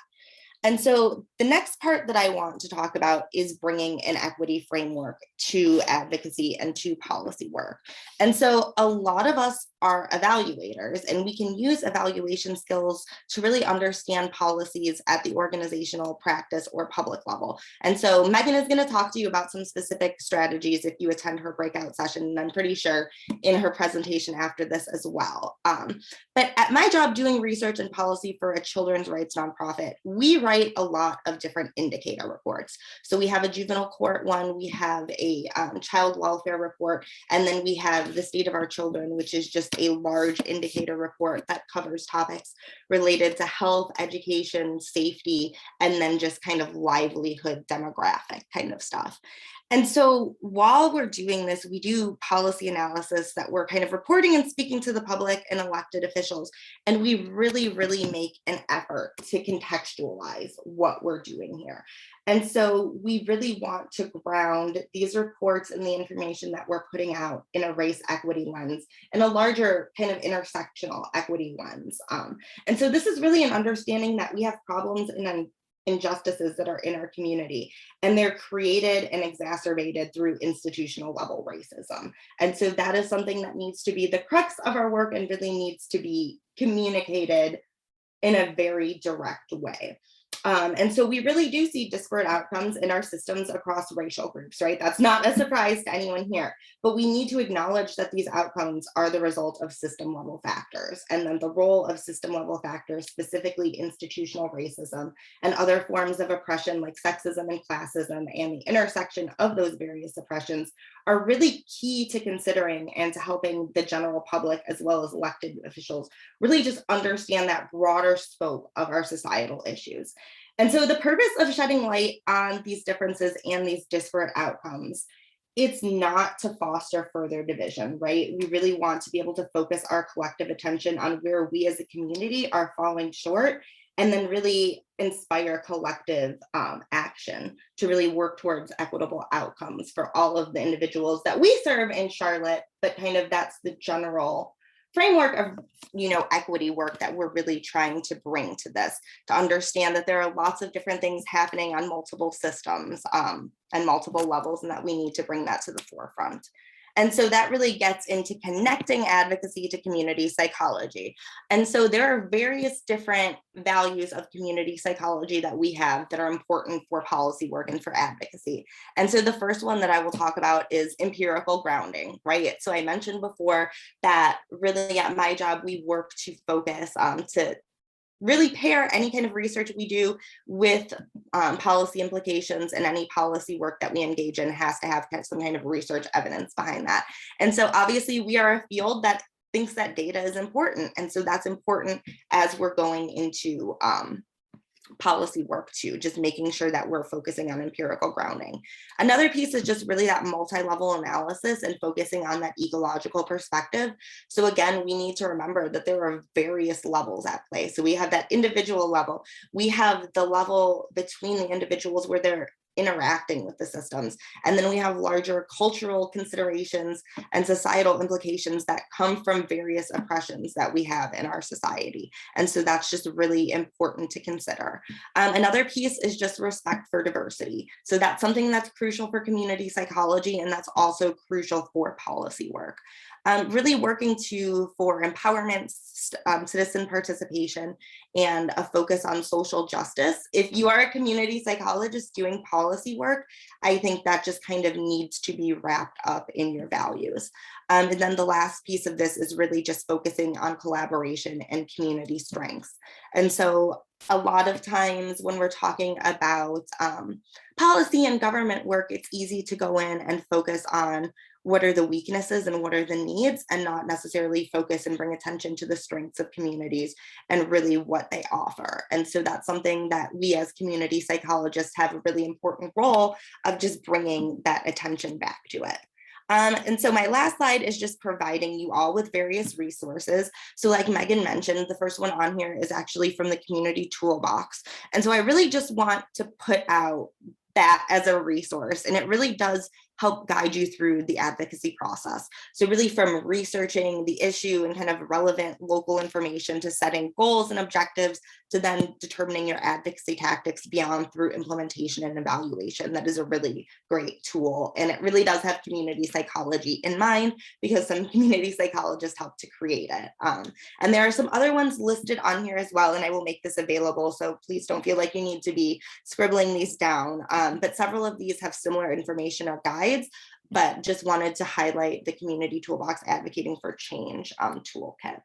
And so the next part that I want to talk about is bringing an equity framework to advocacy and to policy work. And so a lot of us are evaluators, and we can use evaluation skills to really understand policies at the organizational practice or public level. And so Megan is going to talk to you about some specific strategies if you attend her breakout session, and I'm pretty sure in her presentation after this as well. But at my job doing research and policy for a children's rights nonprofit, we write a lot of different indicator reports. So we have a juvenile court one, we have a child welfare report, and then we have the state of our children, which is just a large indicator report that covers topics related to health, education, safety, and then just kind of livelihood demographic kind of stuff. And so while we're doing this, we do policy analysis that we're kind of reporting and speaking to the public and elected officials. And we really, really make an effort to contextualize what we're doing here. And so we really want to ground these reports and the information that we're putting out in a race equity lens and a larger kind of intersectional equity lens. And so this is really an understanding that we have problems and injustices that are in our community, and they're created and exacerbated through institutional level racism. And so that is something that needs to be the crux of our work and really needs to be communicated in a very direct way. And so we really do see disparate outcomes in our systems across racial groups, right? That's not a surprise to anyone here, but we need to acknowledge that these outcomes are the result of system level factors, and then the role of system level factors, specifically institutional racism and other forms of oppression like sexism and classism, and the intersection of those various oppressions are really key to considering and to helping the general public as well as elected officials really just understand that broader scope of our societal issues. And so the purpose of shedding light on these differences and these disparate outcomes, it's not to foster further division, right? We really want to be able to focus our collective attention on where we as a community are falling short, and then really inspire collective action to really work towards equitable outcomes for all of the individuals that we serve in Charlotte. But kind of that's the general framework of, you know, equity work that we're really trying to bring to this, to understand that there are lots of different things happening on multiple systems and multiple levels, and that we need to bring that to the forefront. And so that really gets into connecting advocacy to community psychology. And so there are various different values of community psychology that we have that are important for policy work and for advocacy. And so the first one that I will talk about is empirical grounding, right? So I mentioned before that really at my job, we work to focus to really pair any kind of research we do with policy implications, and any policy work that we engage in has to have some kind of research evidence behind that. And so obviously we are a field that thinks that data is important. And so that's important as we're going into policy work too, just making sure that we're focusing on empirical grounding. Another piece is just really that multi-level analysis and focusing on that ecological perspective. So again, we need to remember that there are various levels at play. So we have that individual level, we have the level between the individuals where they're interacting with the systems. And then we have larger cultural considerations and societal implications that come from various oppressions that we have in our society. And so that's just really important to consider. Another piece is just respect for diversity. So that's something that's crucial for community psychology, and that's also crucial for policy work. Really working for empowerment, citizen participation, and a focus on social justice. If you are a community psychologist doing policy work, I think that just kind of needs to be wrapped up in your values. And then the last piece of this is really just focusing on collaboration and community strengths. And so a lot of times when we're talking about policy and government work, it's easy to go in and focus on what are the weaknesses and what are the needs, and not necessarily focus and bring attention to the strengths of communities and really what they offer. And so that's something that we as community psychologists have a really important role of just bringing that attention back to it. And so my last slide is just providing you all with various resources. So like Megan mentioned, the first one on here is actually from the community toolbox. And so I really just want to put out that as a resource, and it really does help guide you through the advocacy process. So really from researching the issue and kind of relevant local information to setting goals and objectives to then determining your advocacy tactics beyond through implementation and evaluation. That is a really great tool. And it really does have community psychology in mind because some community psychologists helped to create it. And there are some other ones listed on here as well, and I will make this available. So please don't feel like you need to be scribbling these down. But several of these have similar information or guides, but just wanted to highlight the Community Toolbox Advocating for Change toolkit.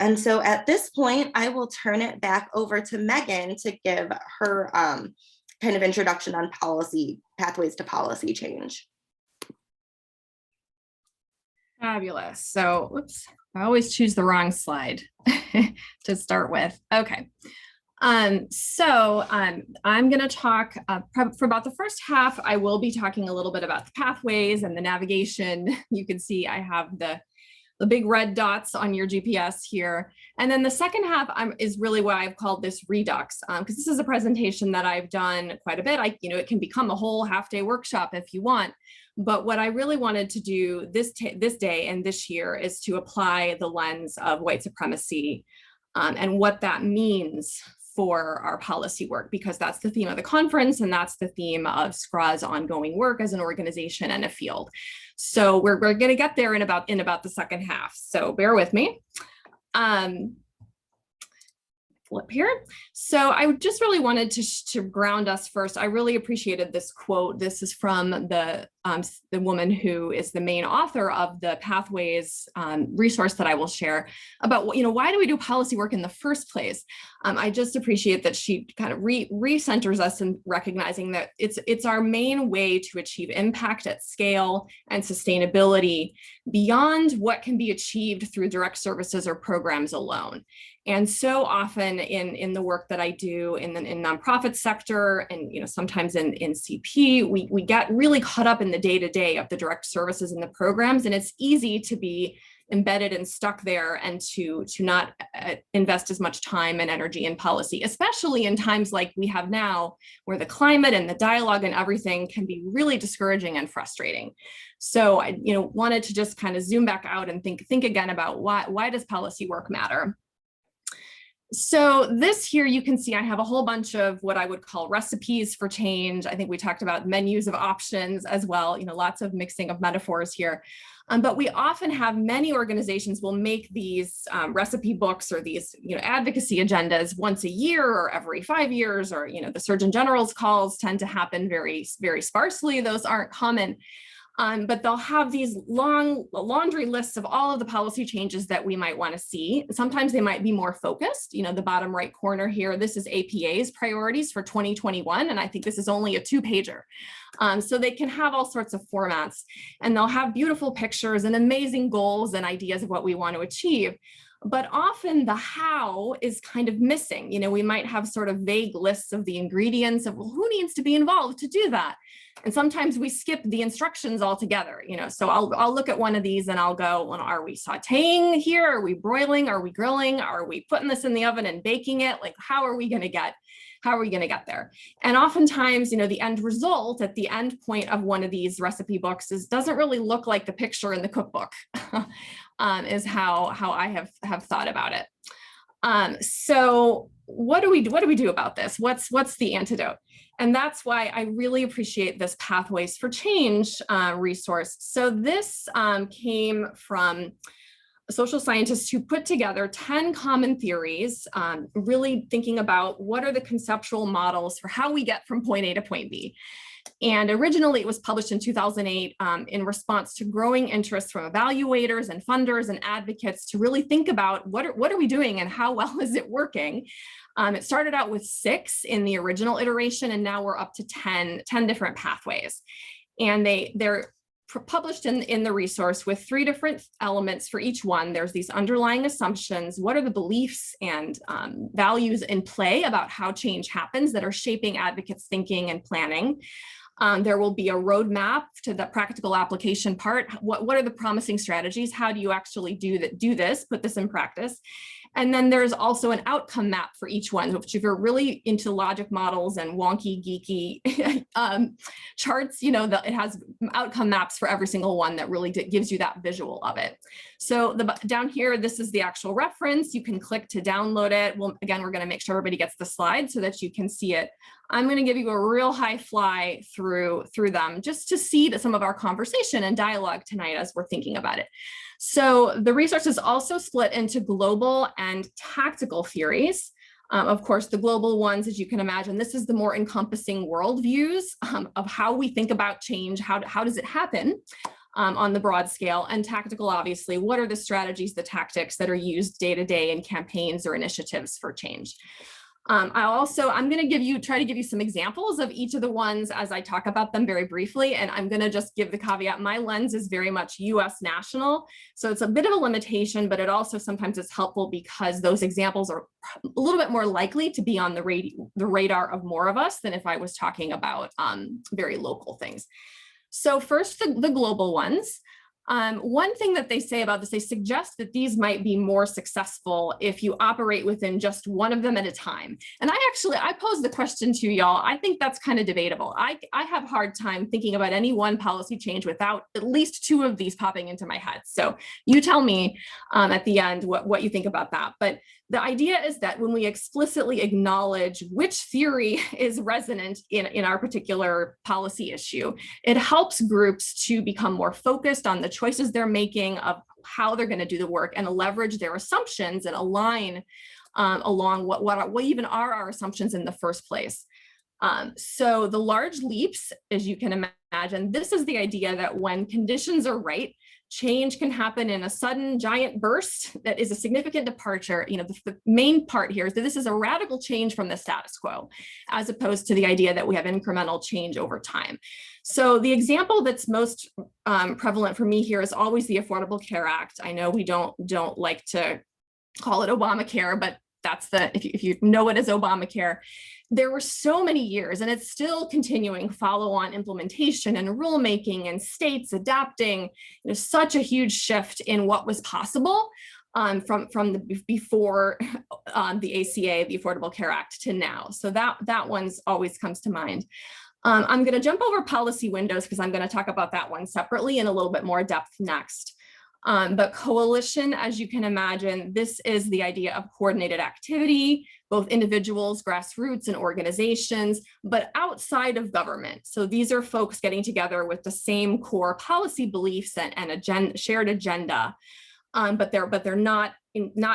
And so at this point, I will turn it back over to Megan to give her kind of introduction on policy, pathways to policy change. Fabulous. So, oops, I always choose the wrong slide to start with. Okay. I'm going to talk for about the first half. I will be talking a little bit about the pathways and the navigation. You can see I have the big red dots on your GPS here. And then the second half is really what I've called this redux, because this is a presentation that I've done quite a bit. It can become a whole half-day workshop if you want. But what I really wanted to do this day and this year is to apply the lens of white supremacy and what that means for our policy work, because that's the theme of the conference and that's the theme of SCRA's ongoing work as an organization and a field. So we're going to get there in about the second half. So bear with me. flip here. So I just really wanted to ground us first. I really appreciated this quote. This is from the woman who is the main author of the Pathways resource that I will share about, why do we do policy work in the first place? I just appreciate that she kind of recenters us in recognizing that it's our main way to achieve impact at scale and sustainability beyond what can be achieved through direct services or programs alone. And so often in the work that I do in the nonprofit sector and sometimes in CP, we get really caught up in the day-to-day of the direct services and the programs, and it's easy to be embedded and stuck there and to not invest as much time and energy in policy, especially in times like we have now, where the climate and the dialogue and everything can be really discouraging and frustrating. So I wanted to just kind of zoom back out and think again about why does policy work matter? So this here, you can see I have a whole bunch of what I would call recipes for change. I think we talked about menus of options as well, lots of mixing of metaphors here. But we often have many organizations will make these recipe books or these advocacy agendas once a year or every 5 years, or the Surgeon General's calls tend to happen very, very sparsely. Those aren't common. But they'll have these long laundry lists of all of the policy changes that we might want to see. Sometimes they might be more focused. The bottom right corner here, this is APA's priorities for 2021. And I think this is only a 2-pager. So they can have all sorts of formats, and they'll have beautiful pictures and amazing goals and ideas of what we want to achieve. But often the how is kind of missing. We might have sort of vague lists of the ingredients of, well, who needs to be involved to do that? And sometimes we skip the instructions altogether, so I'll look at one of these and I'll go, well, are we sauteing here? Are we broiling? Are we grilling? Are we putting this in the oven and baking it? Like, how are we going to get there? And oftentimes, the end result at the end point of one of these recipe books doesn't really look like the picture in the cookbook, is how I have thought about it. So what do we do about this? What's the antidote? And that's why I really appreciate this Pathways for Change resource. So this came from social scientists who put together 10 common theories, really thinking about what are the conceptual models for how we get from point A to point B. And originally it was published in 2008 in response to growing interest from evaluators and funders and advocates to really think about what are we doing and how well is it working. It started out with 6 in the original iteration, and now we're up to 10 different pathways. And they're published in the resource with 3 different elements for each one. There's these underlying assumptions. What are the beliefs and values in play about how change happens that are shaping advocates' thinking and planning? There will be a roadmap to the practical application part. What are the promising strategies? How do you actually do this, put this in practice? And then there's also an outcome map for each one, which if you're really into logic models and wonky, geeky charts, that it has outcome maps for every single one that really gives you that visual of it. So down here, this is the actual reference. You can click to download it. Well, again, we're going to make sure everybody gets the slide so that you can see it. I'm going to give you a real high fly through them just to see some of our conversation and dialogue tonight as we're thinking about it. So the research is also split into global and tactical theories. Of course, the global ones, as you can imagine, this is the more encompassing worldviews of how we think about change. How does it happen on the broad scale? And tactical, obviously, what are the strategies, the tactics that are used day to day in campaigns or initiatives for change? I'm going to try to give you some examples of each of the ones as I talk about them very briefly. And I'm going to just give the caveat, my lens is very much US national. So it's a bit of a limitation, but it also sometimes is helpful because those examples are a little bit more likely to be on the radar of more of us than if I was talking about very local things. So first, the global ones. One thing that they say about this, they suggest that these might be more successful if you operate within just one of them at a time. And I posed the question to y'all. I think that's kind of debatable. I have a hard time thinking about any one policy change without at least 2 of these popping into my head. So you tell me at the end what you think about that. But the idea is that when we explicitly acknowledge which theory is resonant in our particular policy issue, it helps groups to become more focused on the choices they're making of how they're going to do the work and leverage their assumptions and align along what even are our assumptions in the first place. So the large leaps, as you can imagine, this is the idea that when conditions are right, change can happen in a sudden giant burst that is a significant departure. You know, the main part here is that this is a radical change from the status quo, as opposed to the idea that we have incremental change over time. So the example that's most prevalent for me here is always the Affordable Care Act. I know we don't like to call it Obamacare, but that's if you know it as Obamacare. There were so many years, and it's still continuing follow-on implementation and rulemaking and states adapting. There's such a huge shift in what was possible from the before the ACA, the Affordable Care Act, to now. So that one's always comes to mind. I'm going to jump over policy windows because I'm going to talk about that one separately in a little bit more depth next. But coalition, as you can imagine, this is the idea of coordinated activity, both individuals, grassroots, and organizations, but outside of government. So these are folks getting together with the same core policy beliefs and shared agenda, but they're not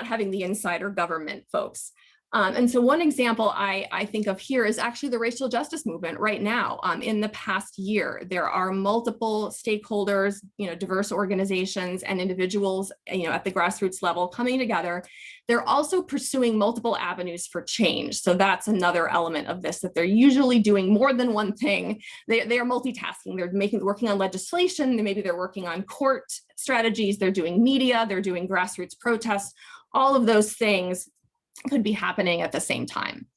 having the insider government folks. And so one example I think of here is actually the racial justice movement right now. In the past year, there are multiple stakeholders, diverse organizations and individuals, at the grassroots level coming together. They're also pursuing multiple avenues for change. So that's another element of this, that they're usually doing more than one thing. They are multitasking. They're working on legislation. Maybe they're working on court strategies. They're doing media. They're doing grassroots protests. All of those things could be happening at the same time.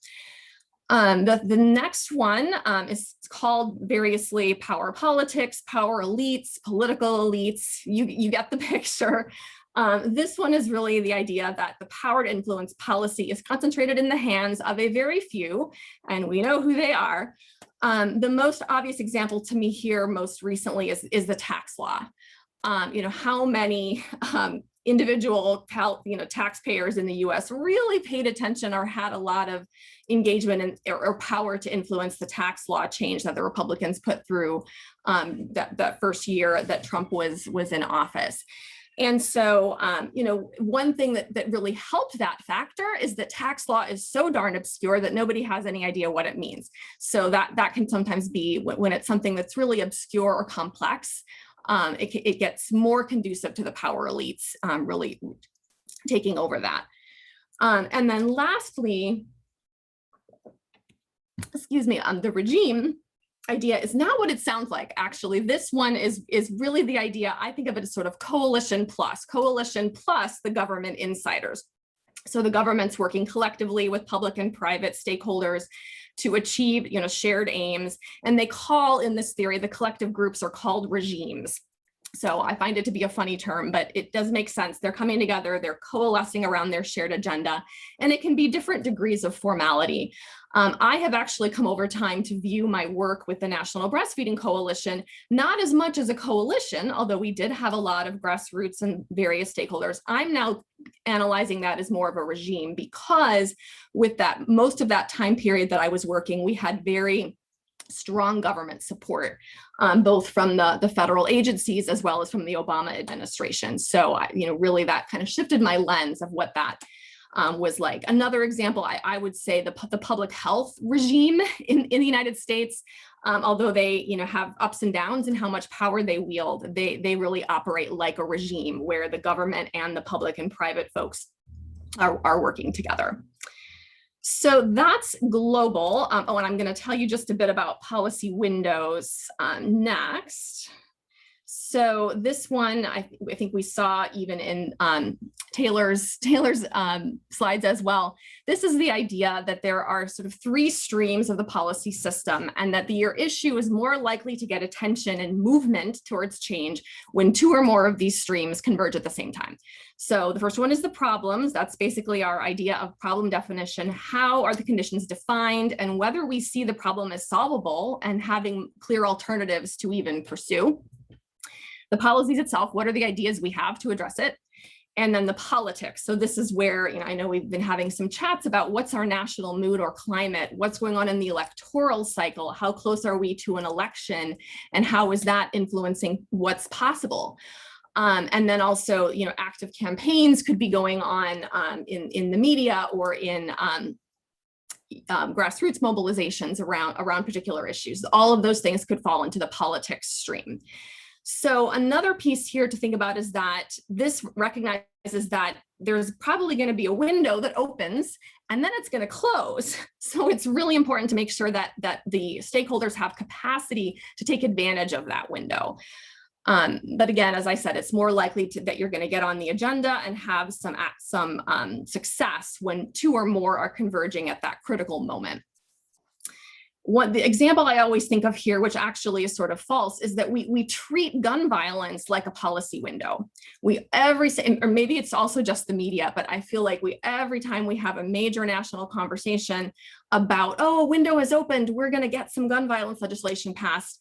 The next one is called variously power politics, power elites, political elites. You get the picture. This one is really the idea that the power to influence policy is concentrated in the hands of a very few, and we know who they are. The most obvious example to me here most recently is the tax law. How many individual taxpayers in the US really paid attention or had a lot of engagement or power to influence the tax law change that the Republicans put through that first year that Trump was in office. And so, one thing that really helped that factor is that tax law is so darn obscure that nobody has any idea what it means. So that can sometimes be when it's something that's really obscure or complex. It gets more conducive to the power elites really taking over that. And then lastly, the regime idea is not what it sounds like. Actually, this one is really the idea. I think of it as sort of coalition plus the government insiders. So the government's working collectively with public and private stakeholders to achieve, shared aims. And they call, in this theory, the collective groups are called regimes. So I find it to be a funny term, but it does make sense. They're coming together, they're coalescing around their shared agenda, and it can be different degrees of formality. I have actually come over time to view my work with the National Breastfeeding Coalition, not as much as a coalition, although we did have a lot of grassroots and various stakeholders. I'm now analyzing that as more of a regime because with that, most of that time period that I was working, we had very strong government support, both from the federal agencies as well as from the Obama administration. So, really that kind of shifted my lens of what that was like. Another example, I would say the public health regime in the United States, although they have ups and downs in how much power they wield, they really operate like a regime where the government and the public and private folks are working together. So that's global. And I'm going to tell you just a bit about policy windows next. So this one, I think we saw even in Taylor's slides as well. This is the idea that there are sort of three streams of the policy system, and that your issue is more likely to get attention and movement towards change when two or more of these streams converge at the same time. So the first one is the problems. That's basically our idea of problem definition. How are the conditions defined, and whether we see the problem as solvable and having clear alternatives to even pursue. The policies itself, what are the ideas we have to address it? And then the politics. So this is where, I know we've been having some chats about what's our national mood or climate, what's going on in the electoral cycle, how close are we to an election, and how is that influencing what's possible? And then also, active campaigns could be going on in the media or in grassroots mobilizations around particular issues. All of those things could fall into the politics stream. So another piece here to think about is that this recognizes that there's probably going to be a window that opens and then it's going to close. So it's really important to make sure that the stakeholders have capacity to take advantage of that window. But again, as I said, it's more likely that you're going to get on the agenda and have some success when two or more are converging at that critical moment. The example I always think of here, which actually is sort of false, is that we treat gun violence like a policy window. Or maybe it's also just the media, but I feel like every time we have a major national conversation about, oh, a window has opened, we're going to get some gun violence legislation passed.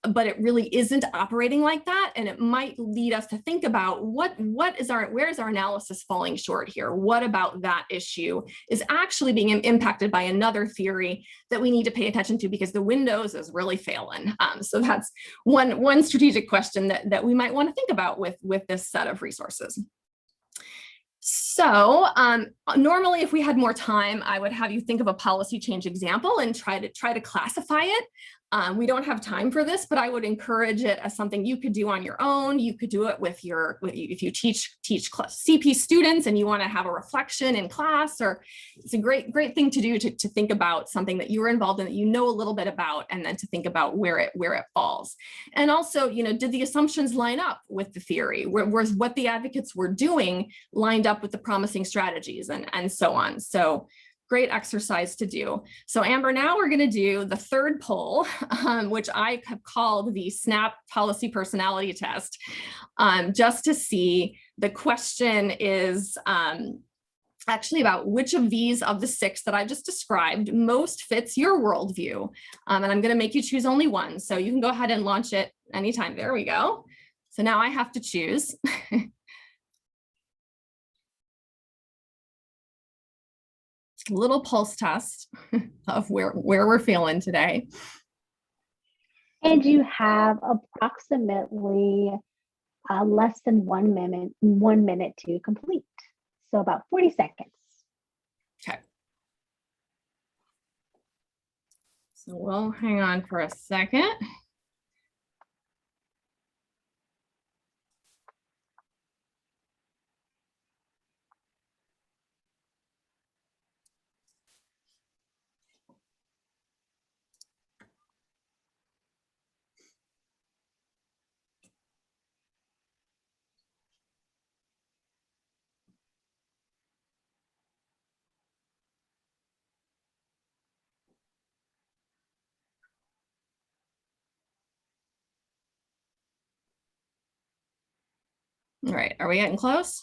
But it really isn't operating like that. And it might lead us to think about where is our analysis falling short here? What about that issue is actually being impacted by another theory that we need to pay attention to because the windows is really failing. So that's one strategic question that we might want to think about with this set of resources. So normally, if we had more time, I would have you think of a policy change example and try to classify it. We don't have time for this, but I would encourage it as something you could do on your own. You could do it if you teach CP students and you want to have a reflection in class, or it's a great thing to do to think about something that you were involved in that you know a little bit about, and then to think about where it falls. And also, did the assumptions line up with the theory? Was what the advocates were doing lined up with the promising strategies and so on? So great exercise to do. So Amber, now we're going to do the third poll, which I have called the SNAP Policy Personality Test, just to see. The question is actually about which of these of the 6 that I just described most fits your worldview. And I'm going to make you choose only one. So you can go ahead and launch it anytime. There we go. So now I have to choose. Little pulse test of where we're feeling today. And you have approximately less than 1 minute to complete. So about 40 seconds. Okay. So we'll hang on for a second. All right, are we getting close?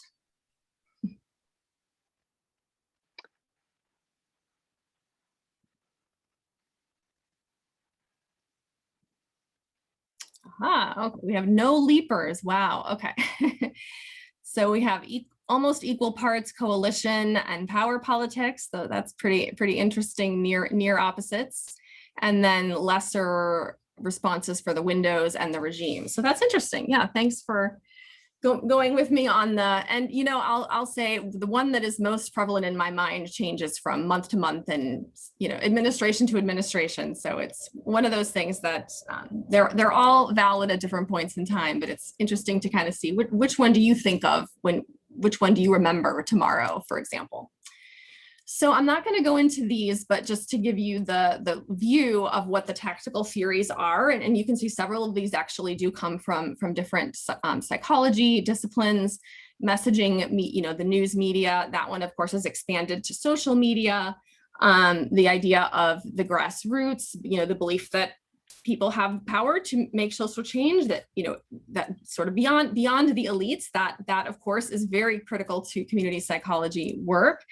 Okay, we have no leapers. Wow, okay. So we have almost equal parts coalition and power politics, so that's pretty interesting, near opposites, and then lesser responses for the windows and the regime. So that's interesting. Yeah, thanks for going with me on the, and I'll say the one that is most prevalent in my mind changes from month to month and administration to administration. So it's one of those things that they're all valid at different points in time, but it's interesting to kind of see which one do you think of which one do you remember tomorrow, for example. So I'm not going to go into these, but just to give you the view of what the tactical theories are, and you can see several of these actually do come from different psychology disciplines, messaging, the news media. That one, of course, is expanded to social media. The idea of the grassroots, the belief that people have power to make social change, that that sort of beyond the elites. That of course is very critical to community psychology work.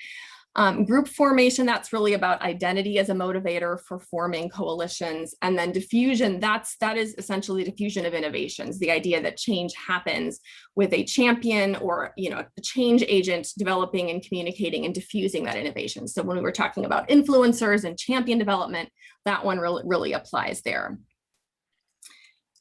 Group formation, that's really about identity as a motivator for forming coalitions. And then diffusion, that is essentially diffusion of innovations, the idea that change happens with a champion or a change agent developing and communicating and diffusing that innovation. So when we were talking about influencers and champion development, that one really applies there.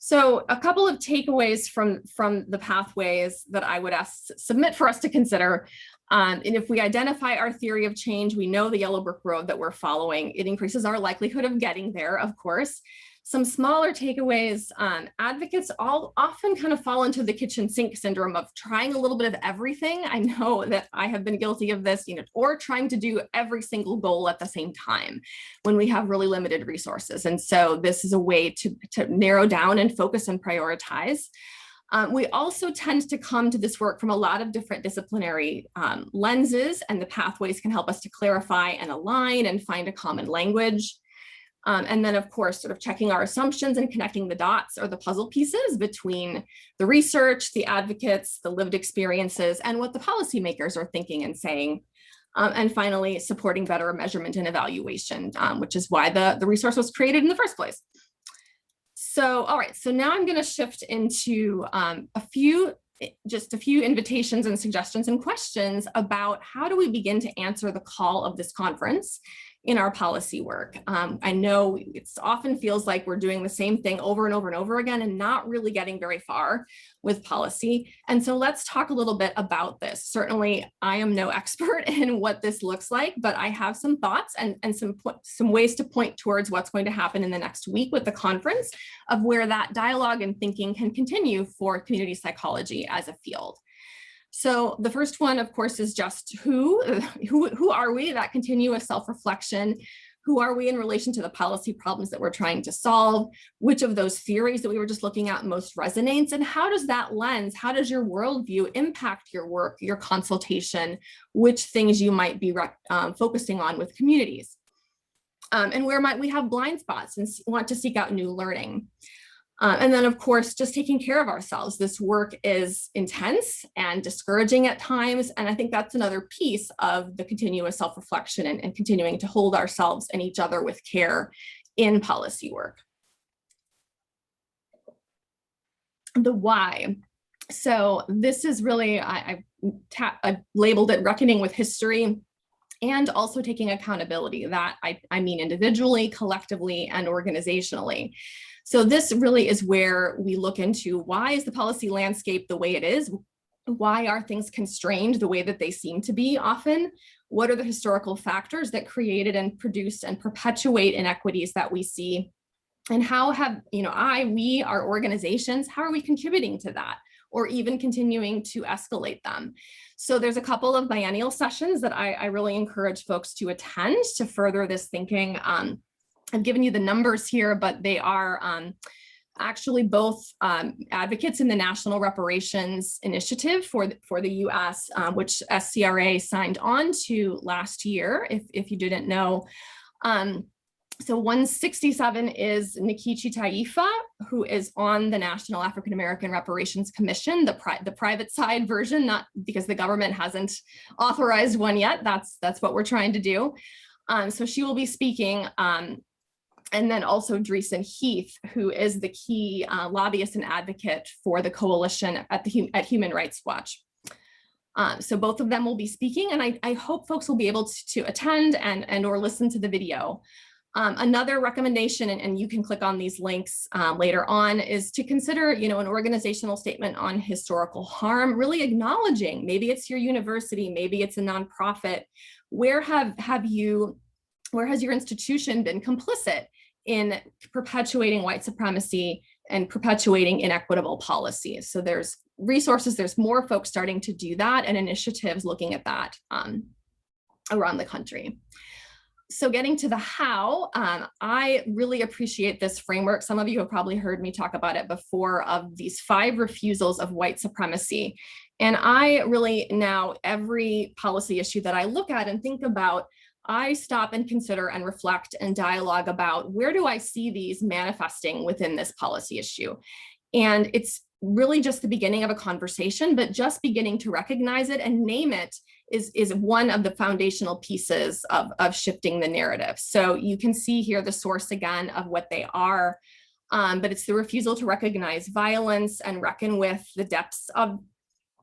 So a couple of takeaways from the pathways that I would submit for us to consider. And if we identify our theory of change, we know the yellow brick road that we're following. It increases our likelihood of getting there, of course. Some smaller takeaways, advocates often kind of fall into the kitchen sink syndrome of trying a little bit of everything. I know that I have been guilty of this, or trying to do every single goal at the same time when we have really limited resources. And so this is a way to narrow down and focus and prioritize. We also tend to come to this work from a lot of different disciplinary lenses, and the pathways can help us to clarify and align and find a common language. And then, of course, sort of checking our assumptions and connecting the dots or the puzzle pieces between the research, the advocates, the lived experiences, and what the policymakers are thinking and saying. And finally, supporting better measurement and evaluation, which is why the resource was created in the first place. So, all right, so now I'm going to shift into just a few invitations and suggestions and questions about how do we begin to answer the call of this conference in our policy work. I know it often feels like we're doing the same thing over and over and over again and not really getting very far with policy. And so let's talk a little bit about this. Certainly, I am no expert in what this looks like, but I have some thoughts and some ways to point towards what's going to happen in the next week with the conference, of where that dialogue and thinking can continue for community psychology as a field. So the first one, of course, is just who are we? That continuous self-reflection. Who are we in relation to the policy problems that we're trying to solve? Which of those theories that we were just looking at most resonates? And how does that lens, how does your worldview impact your work, your consultation, which things you might be focusing on with communities? And where might we have blind spots and want to seek out new learning? And then, of course, just taking care of ourselves. This work is intense and discouraging at times. And I think that's another piece of the continuous self-reflection and continuing to hold ourselves and each other with care in policy work. The why. So this is really, I labeled it reckoning with history, and also taking accountability. That I mean individually, collectively, and organizationally. So this really is where we look into, why is the policy landscape the way it is? Why are things constrained the way that they seem to be often? What are the historical factors that created and produced and perpetuate inequities that we see? And how have, we, our organizations, how are we contributing to that? Or even continuing to escalate them? So there's a couple of biennial sessions that I really encourage folks to attend to further this thinking. I've given you the numbers here, but they are actually both advocates in the National Reparations Initiative for the US, which SCRA signed on to last year, if you didn't know. So 167 is Nikichi Taifa, who is on the National African American Reparations Commission, the private side version, not because the government hasn't authorized one yet. That's what we're trying to do. So she will be speaking. And then also Dreesen Heath, who is the key lobbyist and advocate for the coalition at Human Rights Watch. So both of them will be speaking, and I hope folks will be able to attend and or listen to the video. Another recommendation, and you can click on these links later on, is to consider, an organizational statement on historical harm, really acknowledging, maybe it's your university, maybe it's a nonprofit, where has your institution been complicit in perpetuating white supremacy and perpetuating inequitable policies? So there's resources, there's more folks starting to do that, and initiatives looking at that around the country. So getting to the how, I really appreciate this framework. Some of you have probably heard me talk about it before, of these 5 refusals of white supremacy. And I really now, every policy issue that I look at and think about, I stop and consider and reflect and dialogue about, where do I see these manifesting within this policy issue? And it's really just the beginning of a conversation, but just beginning to recognize it and name it is one of the foundational pieces of shifting the narrative. So you can see here the source again of what they are, but it's the refusal to recognize violence and reckon with the depths of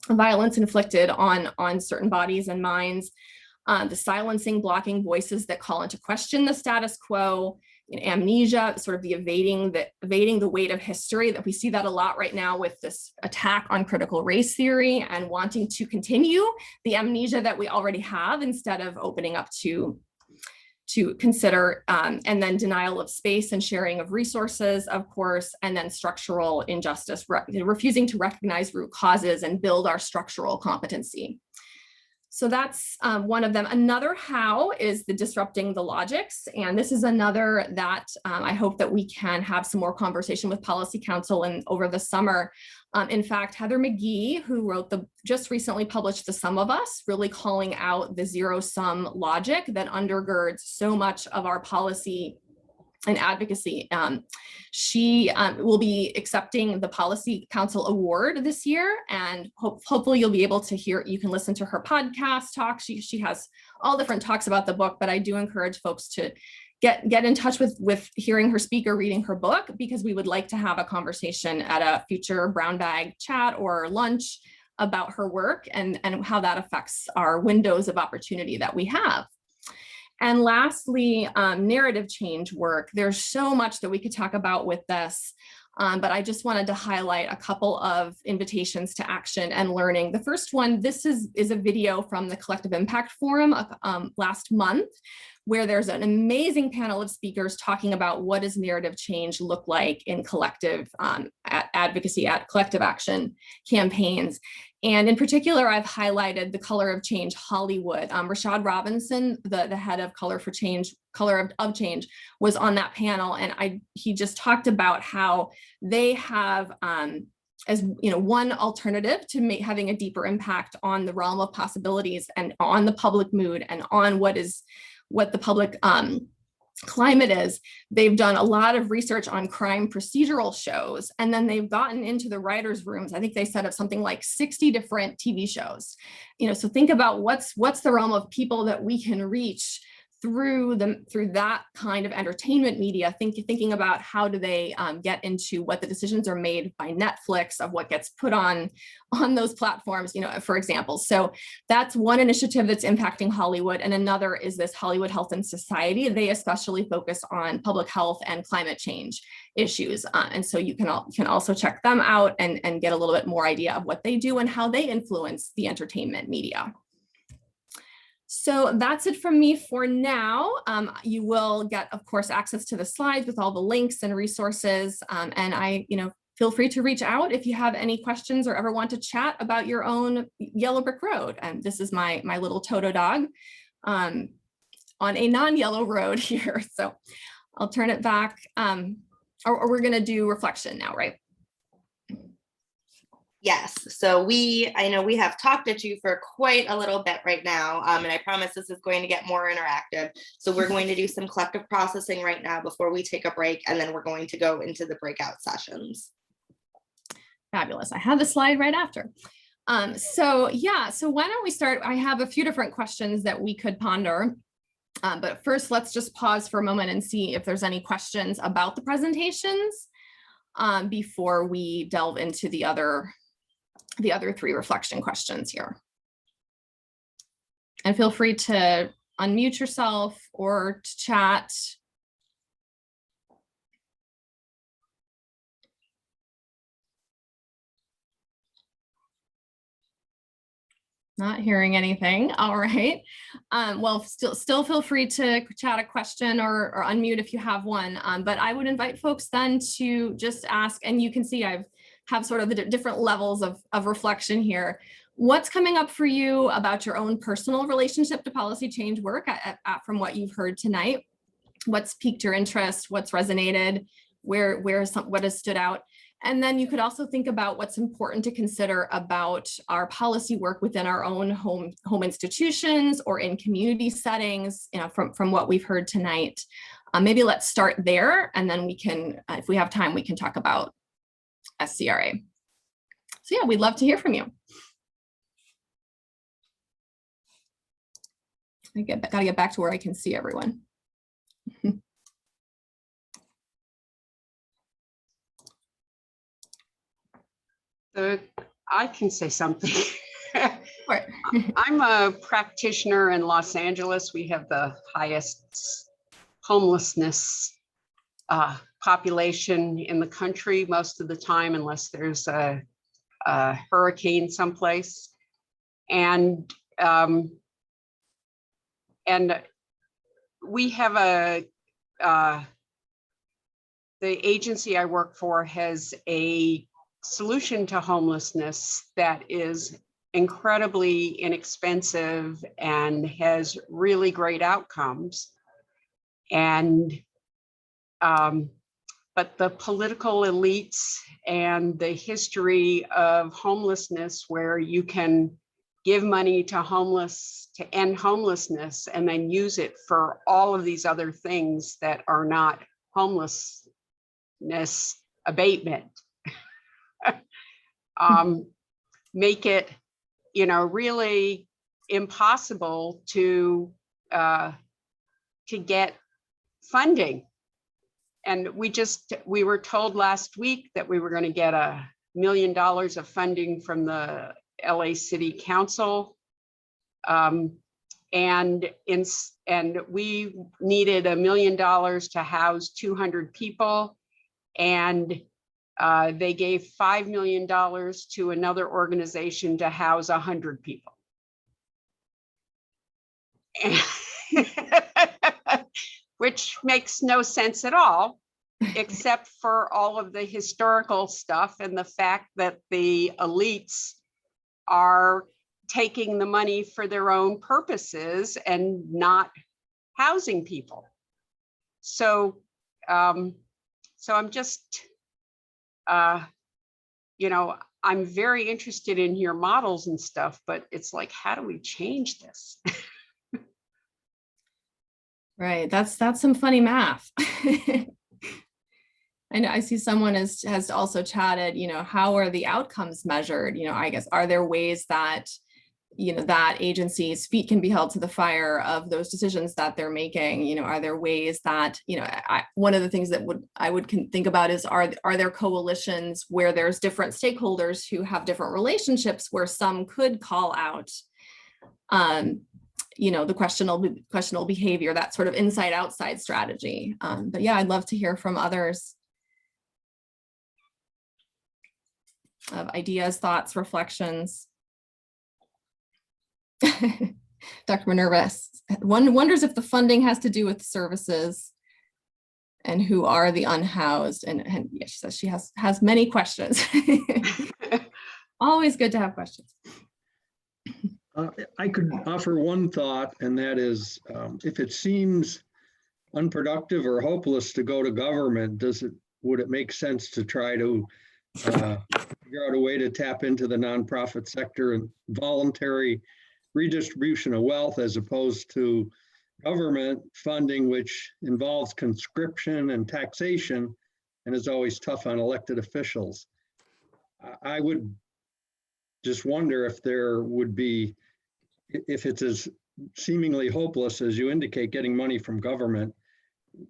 violence inflicted on certain bodies and minds, the silencing, blocking voices that call into question the status quo, amnesia, sort of the evading the weight of history, that we see that a lot right now with this attack on critical race theory and wanting to continue the amnesia that we already have instead of opening up to consider, and then denial of space and sharing of resources, of course, and then structural injustice, refusing to recognize root causes and build our structural competency. So that's one of them. Another how is the disrupting the logics. And this is another that I hope that we can have some more conversation with Policy Council and over the summer. In fact, Heather McGee, who wrote just recently published The Sum of Us, really calling out the zero-sum logic that undergirds so much of our policy and advocacy. She will be accepting the Policy Council Award this year, and hopefully you'll be able to you can listen to her podcast talk. She has all different talks about the book, but I do encourage folks to get in touch with hearing her speak or reading her book, because we would like to have a conversation at a future brown bag chat or lunch about her work and how that affects our windows of opportunity that we have. And lastly, narrative change work. There's so much that we could talk about with this, but I just wanted to highlight a couple of invitations to action and learning. The first one, this is a video from the Collective Impact Forum last month, where there's an amazing panel of speakers talking about what does narrative change look like in collective advocacy, collective action campaigns. And in particular, I've highlighted the Color of Change Hollywood. Rashad Robinson, the head of Color of Change, was on that panel, and he just talked about how they have, as one alternative to having a deeper impact on the realm of possibilities and on the public mood and on what the public climate is. They've done a lot of research on crime procedural shows, and then they've gotten into the writers' rooms. I think they set up something like 60 different TV shows. So think about what's the realm of people that we can reach through that kind of entertainment media, thinking about how do they get into what the decisions are made by Netflix of what gets put on those platforms, for example. So that's one initiative that's impacting Hollywood. And another is this Hollywood Health and Society. They especially focus on public health and climate change issues. And so you can also check them out and get a little bit more idea of what they do and how they influence the entertainment media. So that's it from me for now. You will get, of course, access to the slides with all the links and resources. And feel free to reach out if you have any questions or ever want to chat about your own yellow brick road. And this is my little Toto dog on a non-yellow road here. So I'll turn it back, or we're gonna do reflection now, right? Yes, so I know we have talked at you for quite a little bit right now, and I promise this is going to get more interactive. So we're going to do some collective processing right now before we take a break, and then we're going to go into the breakout sessions. Fabulous. I have the slide right after. So why don't we start? I have a few different questions that we could ponder. But first, let's just pause for a moment and see if there's any questions about the presentations before we delve into the other three reflection questions here. And feel free to unmute yourself or to chat. Not hearing anything. All right. Well, still feel free to chat a question or unmute if you have one. But I would invite folks then to just ask, and you can see I have sort of the different levels of reflection here. What's coming up for you about your own personal relationship to policy change work from what you've heard tonight? What's piqued your interest? What's resonated? What has stood out? And then you could also think about what's important to consider about our policy work within our own home institutions or in community settings, from what we've heard tonight. Maybe let's start there, and then we can, if we have time, we can talk about SCRA. So yeah, we'd love to hear from you. I gotta get back to where I can see everyone. I can say something. Right. I'm a practitioner in Los Angeles. We have the highest homelessness population in the country most of the time, unless there's a hurricane someplace. And we have the agency I work for has a solution to homelessness that is incredibly inexpensive and has really great outcomes. And but the political elites and the history of homelessness, where you can give money to end homelessness and then use it for all of these other things that are not homelessness abatement, make it, really impossible to get funding. And we were told last week that we were going to get $1 million of funding from the LA City Council. And we needed $1 million to house 200 people. And they gave $5 million to another organization to house 100 people. Which makes no sense at all, except for all of the historical stuff and the fact that the elites are taking the money for their own purposes and not housing people. So, I'm just, I'm very interested in your models and stuff, but it's like, how do we change this? Right, that's some funny math. And I see someone has also chatted, how are the outcomes measured? I guess, are there ways that, that agencies' feet can be held to the fire of those decisions that they're making? Are there ways that, one of the things that I would think about is, are there coalitions where there's different stakeholders who have different relationships, where some could call out, the questionable behavior, that sort of inside outside strategy. But yeah, I'd love to hear from others of ideas, thoughts, reflections. Dr. Minerva wonders if the funding has to do with services and who are the unhoused. And yeah, she says she has many questions. Always good to have questions. I could offer one thought, and that is, if it seems unproductive or hopeless to go to government, would it make sense to try to figure out a way to tap into the nonprofit sector and voluntary redistribution of wealth, as opposed to government funding, which involves conscription and taxation and is always tough on elected officials? I would just wonder if there would be, if it's as seemingly hopeless as you indicate, getting money from government,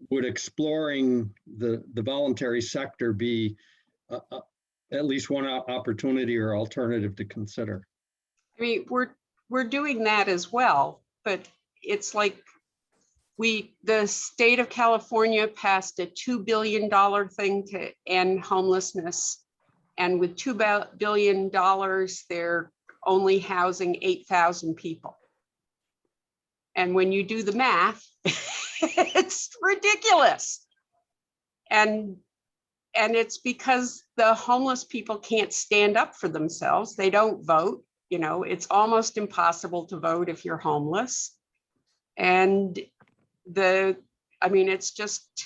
would exploring the voluntary sector be at least one opportunity or alternative to consider? I mean, we're doing that as well, but it's like the state of California passed a $2 billion thing to end homelessness. And with $2 billion, they're only housing 8,000 people. And when you do the math, it's ridiculous. And it's because the homeless people can't stand up for themselves. They don't vote. It's almost impossible to vote if you're homeless. And it's just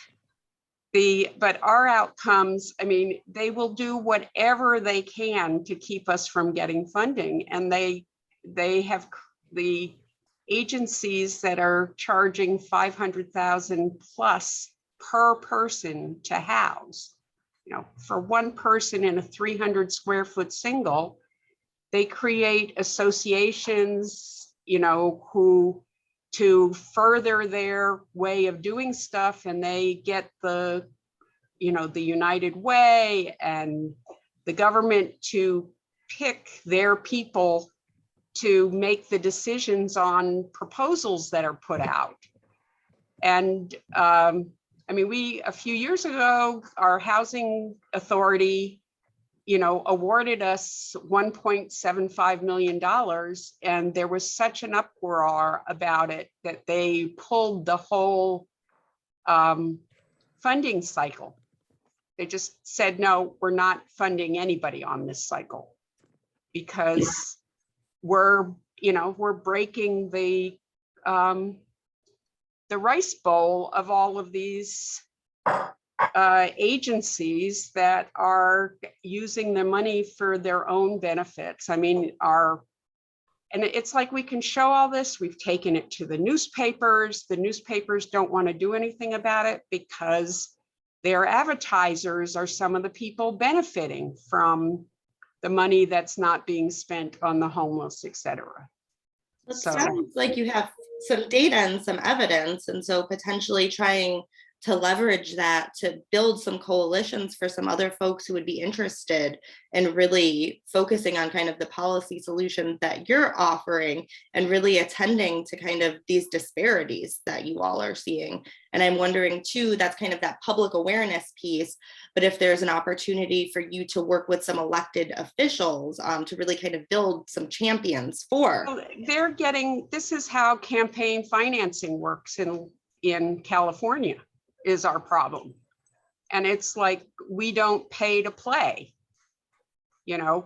but our outcomes, they will do whatever they can to keep us from getting funding. And they have the agencies that are charging $500,000 plus per person to house. For one person in a 300 square foot single, they create associations, who to further their way of doing stuff, and they get the United Way and the government to pick their people to make the decisions on proposals that are put out. And I mean, a few years ago, our housing authority, awarded us $1.75 million. And there was such an uproar about it that they pulled the whole funding cycle. They just said, no, we're not funding anybody on this cycle because we're breaking the rice bowl of all of these agencies that are using the money for their own benefits. I mean, and it's like we can show all this. We've taken it to the newspapers. The newspapers don't want to do anything about it because their advertisers are some of the people benefiting from the money that's not being spent on the homeless, et cetera. It sounds like you have some data and some evidence, and so potentially trying to leverage that to build some coalitions for some other folks who would be interested in really focusing on kind of the policy solutions that you're offering and really attending to kind of these disparities that you all are seeing. And I'm wondering too, that's kind of that public awareness piece, but if there's an opportunity for you to work with some elected officials to really kind of build some champions for. This is how campaign financing works in California. Is our problem. And it's like, we don't pay to play, but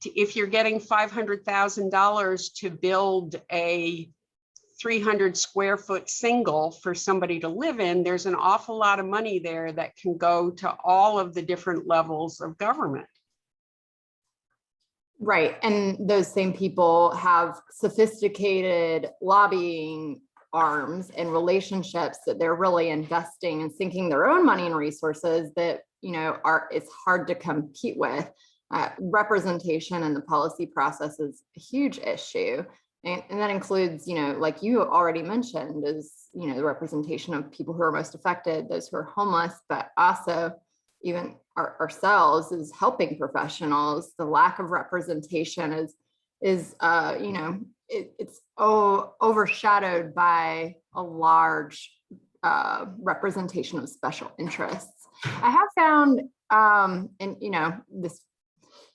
if you're getting $500,000 to build a 300 square foot single for somebody to live in, there's an awful lot of money there that can go to all of the different levels of government. Right. And those same people have sophisticated lobbying arms and relationships that they're really investing and sinking their own money and resources that, it's hard to compete with. Representation in the policy process is a huge issue. And that includes, like you already mentioned, is, the representation of people who are most affected, those who are homeless, but also even ourselves as helping professionals. The lack of representation is it's overshadowed by a large representation of special interests. I have found, and this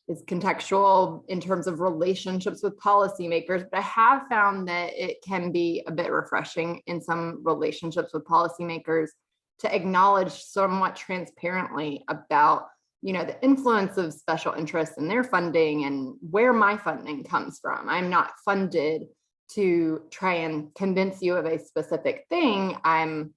is contextual in terms of relationships with policymakers, but I have found that it can be a bit refreshing in some relationships with policymakers to acknowledge somewhat transparently about the influence of special interests in their funding and where my funding comes from. I'm not funded to try and convince you of a specific thing. I'm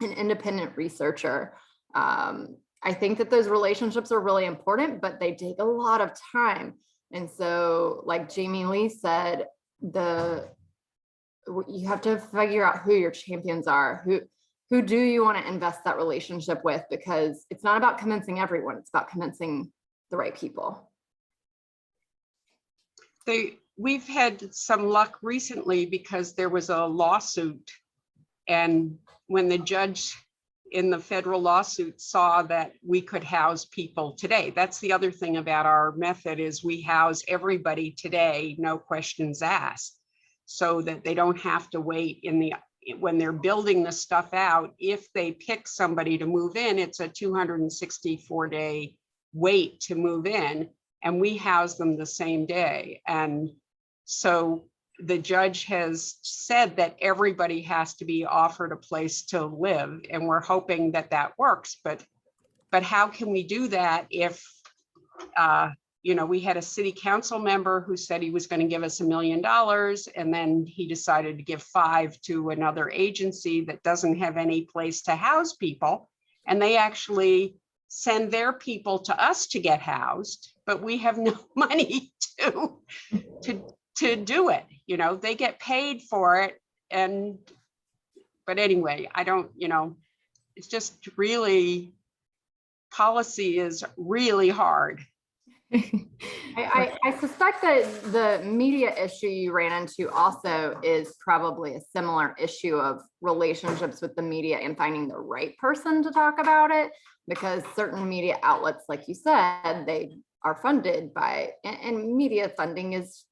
an independent researcher. I think that those relationships are really important, but they take a lot of time. And so, like Jamie Lee said, you have to figure out who your champions are, who do you want to invest that relationship with? Because it's not about convincing everyone, it's about convincing the right people. We've had some luck recently because there was a lawsuit, and when the judge in the federal lawsuit saw that we could house people today, that's the other thing about our method, is we house everybody today, no questions asked, so that they don't have to wait when they're building the stuff out. If they pick somebody to move in, it's a 264-day wait to move in, and we house them the same day. And so the judge has said that everybody has to be offered a place to live, and we're hoping that that works. But how can we do that if we had a city council member who said he was going to give us $1 million, and then he decided to give 5 to another agency that doesn't have any place to house people, and they actually send their people to us to get housed, but we have no money to do it. They get paid for it, but anyway, I don't, it's just really, policy is really hard. I suspect that the media issue you ran into also is probably a similar issue of relationships with the media and finding the right person to talk about it, because certain media outlets, like you said, they are funded by, and media funding is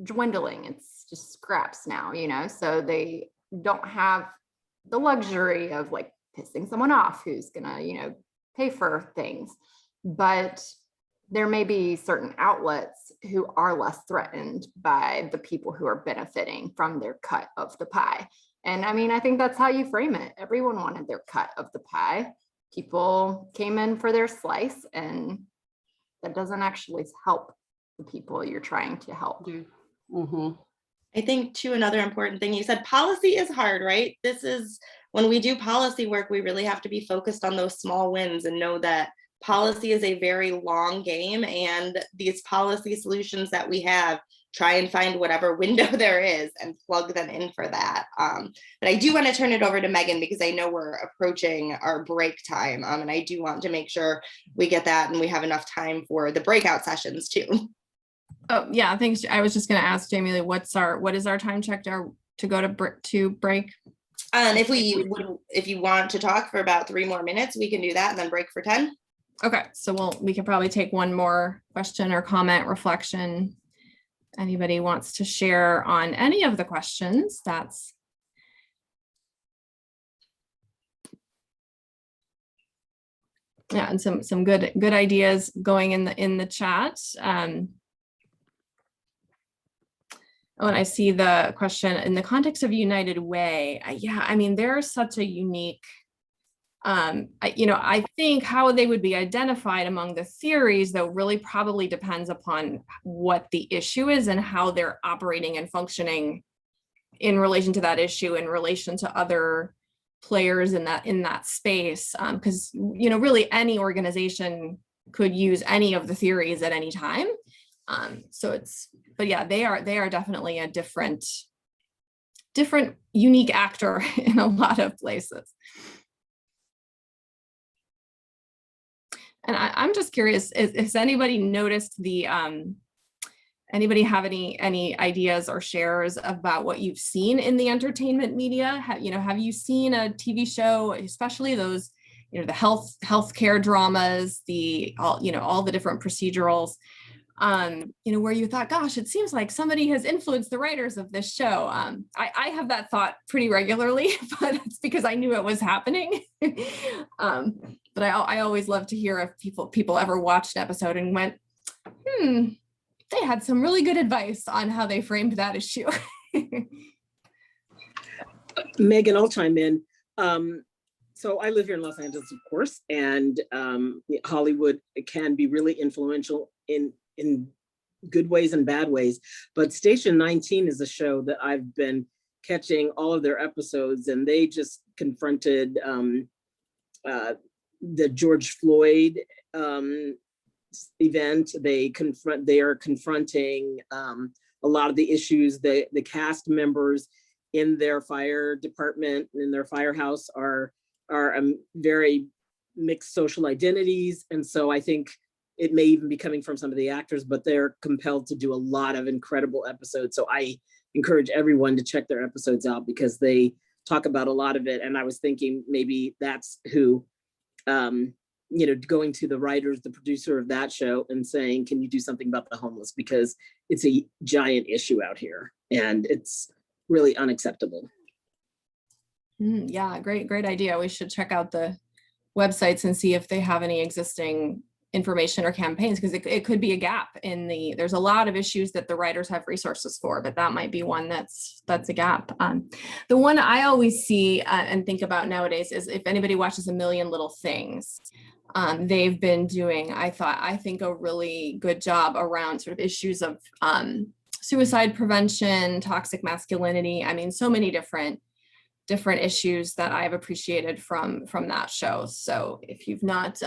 dwindling. It's just scraps now, so they don't have the luxury of like pissing someone off who's gonna, you know, pay for things. But there may be certain outlets who are less threatened by the people who are benefiting from their cut of the pie. And I mean, I think that's how you frame it. Everyone wanted their cut of the pie. People came in for their slice, and that doesn't actually help the people you're trying to help. Mm-hmm. I think too, another important thing you said, policy is hard, right? This is when we do policy work, we really have to be focused on those small wins and know that policy is a very long game, and these policy solutions that we have, try and find whatever window there is and plug them in for that. But I do want to turn it over to Megan because I know we're approaching our break time, and I do want to make sure we get that and we have enough time for the breakout sessions too. Oh yeah, thanks. I was just going to ask Jamie Lee, what is our time check to go to break? If you want to talk for about 3 more minutes, we can do that and then break for 10. Okay, so we could probably take one more question or comment, reflection. Anybody wants to share on any of the questions? That's yeah, and some good ideas going in the chat. Oh, and I see the question in the context of United Way. Yeah, I mean, they're such a unique, I think how they would be identified among the theories, though, really probably depends upon what the issue is and how they're operating and functioning in relation to that issue, in relation to other players in that space. Because, really any organization could use any of the theories at any time. But yeah, they are definitely a different unique actor in a lot of places. And I'm just curious, has anybody noticed anybody have any ideas or shares about what you've seen in the entertainment media? Have you seen a TV show, especially those, the healthcare dramas, all the different procedurals, where you thought, gosh, it seems like somebody has influenced the writers of this show. I have that thought pretty regularly, but it's because I knew it was happening. But I always love to hear if people ever watched an episode and went, they had some really good advice on how they framed that issue. Megan, I'll chime in. So I live here in Los Angeles, of course, and Hollywood can be really influential in good ways and bad ways. But Station 19 is a show that I've been catching all of their episodes, and they just confronted the George Floyd event. They are confronting a lot of the issues. The cast members in their fire department, in their firehouse, are very mixed social identities. And so I think it may even be coming from some of the actors, but they're compelled to do a lot of incredible episodes. So I encourage everyone to check their episodes out because they talk about a lot of it. And I was thinking maybe that's who, going to the writers, the producer of that show and saying, can you do something about the homeless? Because it's a giant issue out here and it's really unacceptable. Yeah, great idea. We should check out the websites and see if they have any existing information or campaigns, because it could be a gap there's a lot of issues that the writers have resources for, but that might be one that's a gap. The one I always see and think about nowadays is if anybody watches A Million Little Things. They've been doing, I think, a really good job around sort of issues of suicide prevention, toxic masculinity. I mean, so many different issues that I've appreciated from that show. So if you've not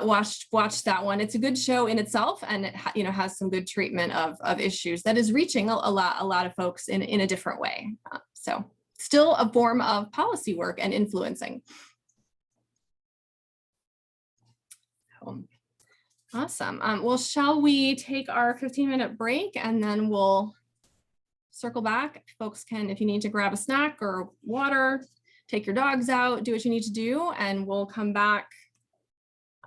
watched that one, it's a good show in itself, and it has some good treatment of issues that is reaching a lot of folks in a different way. So still a form of policy work and influencing. Awesome. Well, shall we take our 15-minute break and then we'll circle back? Folks can, if you need to grab a snack or water, take your dogs out, do what you need to do, and we'll come back.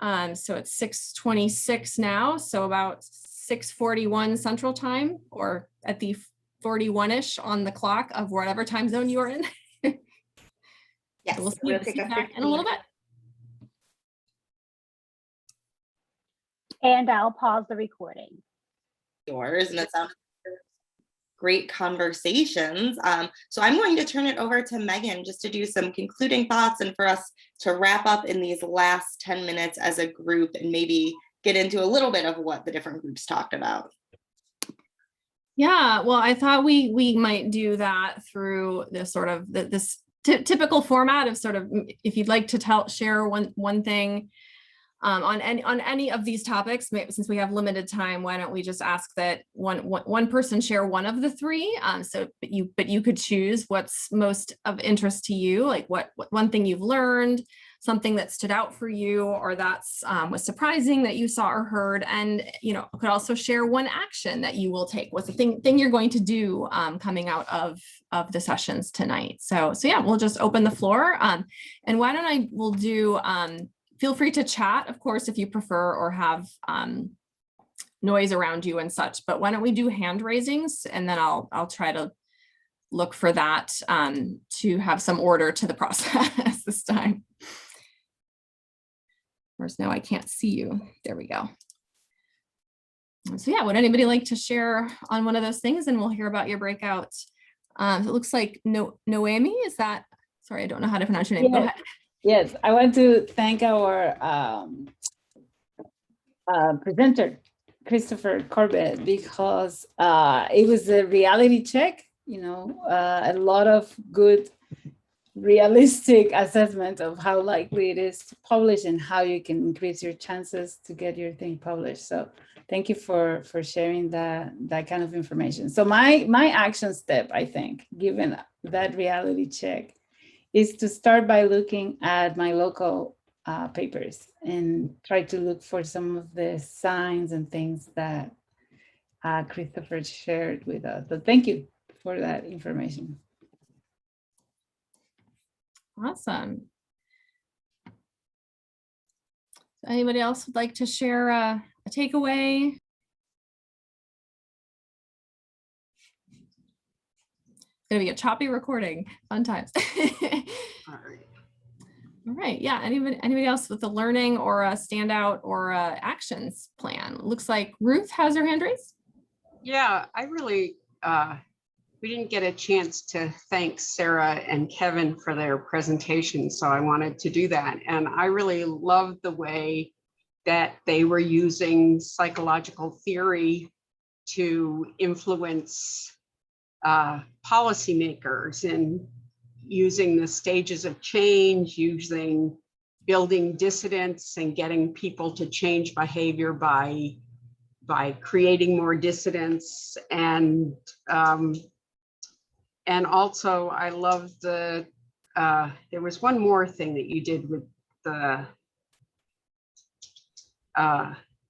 So it's 6:26 now, so about 6:41 Central Time, or at the 41-ish on the clock of whatever time zone you are in. Yes, So we'll we'll see take you a back in a little bit. And I'll pause the recording. yours, and it sounds like great conversations. So I'm going to turn it over to Megan just to do some concluding thoughts and for us to wrap up in these last 10 minutes as a group and maybe get into a little bit of what the different groups talked about. Yeah, well, I thought we might do that through this sort of this typical format of sort of, if you'd like to share one thing on any of these topics, since we have limited time, why don't we just ask that one person share one of the three? But you could choose what's most of interest to you, like what one thing you've learned, something that stood out for you, or that's was surprising that you saw or heard, and could also share one action that you will take. What's the thing you're going to do coming out of the sessions tonight? So yeah, we'll just open the floor, and why don't we'll do. Feel free to chat, of course, if you prefer, or have noise around you and such. But why don't we do hand raisings, and then I'll try to look for that to have some order to the process this time. Of course, now I can't see you. There we go. So yeah, would anybody like to share on one of those things, and we'll hear about your breakout. It looks like Noemi, is that? Sorry, I don't know how to pronounce your name. Yes. Go ahead. Yes, I want to thank our presenter, Christopher Corbett, because it was a reality check, a lot of good realistic assessment of how likely it is to publish and how you can increase your chances to get your thing published. So thank you for sharing that kind of information. So my action step, I think, given that reality check, is to start by looking at my local papers and try to look for some of the signs and things that Christopher shared with us. So thank you for that information. Awesome. Anybody else would like to share a takeaway? It's gonna be a choppy recording, fun times. All right, yeah, anybody else with a learning or a standout or a actions plan? Looks like Ruth has her hand raised. Yeah, I really, we didn't get a chance to thank Sarah and Kevin for their presentation, so I wanted to do that. And I really loved the way that they were using psychological theory to influence policymakers and using the stages of change, using building dissidence and getting people to change behavior by creating more dissidence. And also I love there was one more thing that you did with the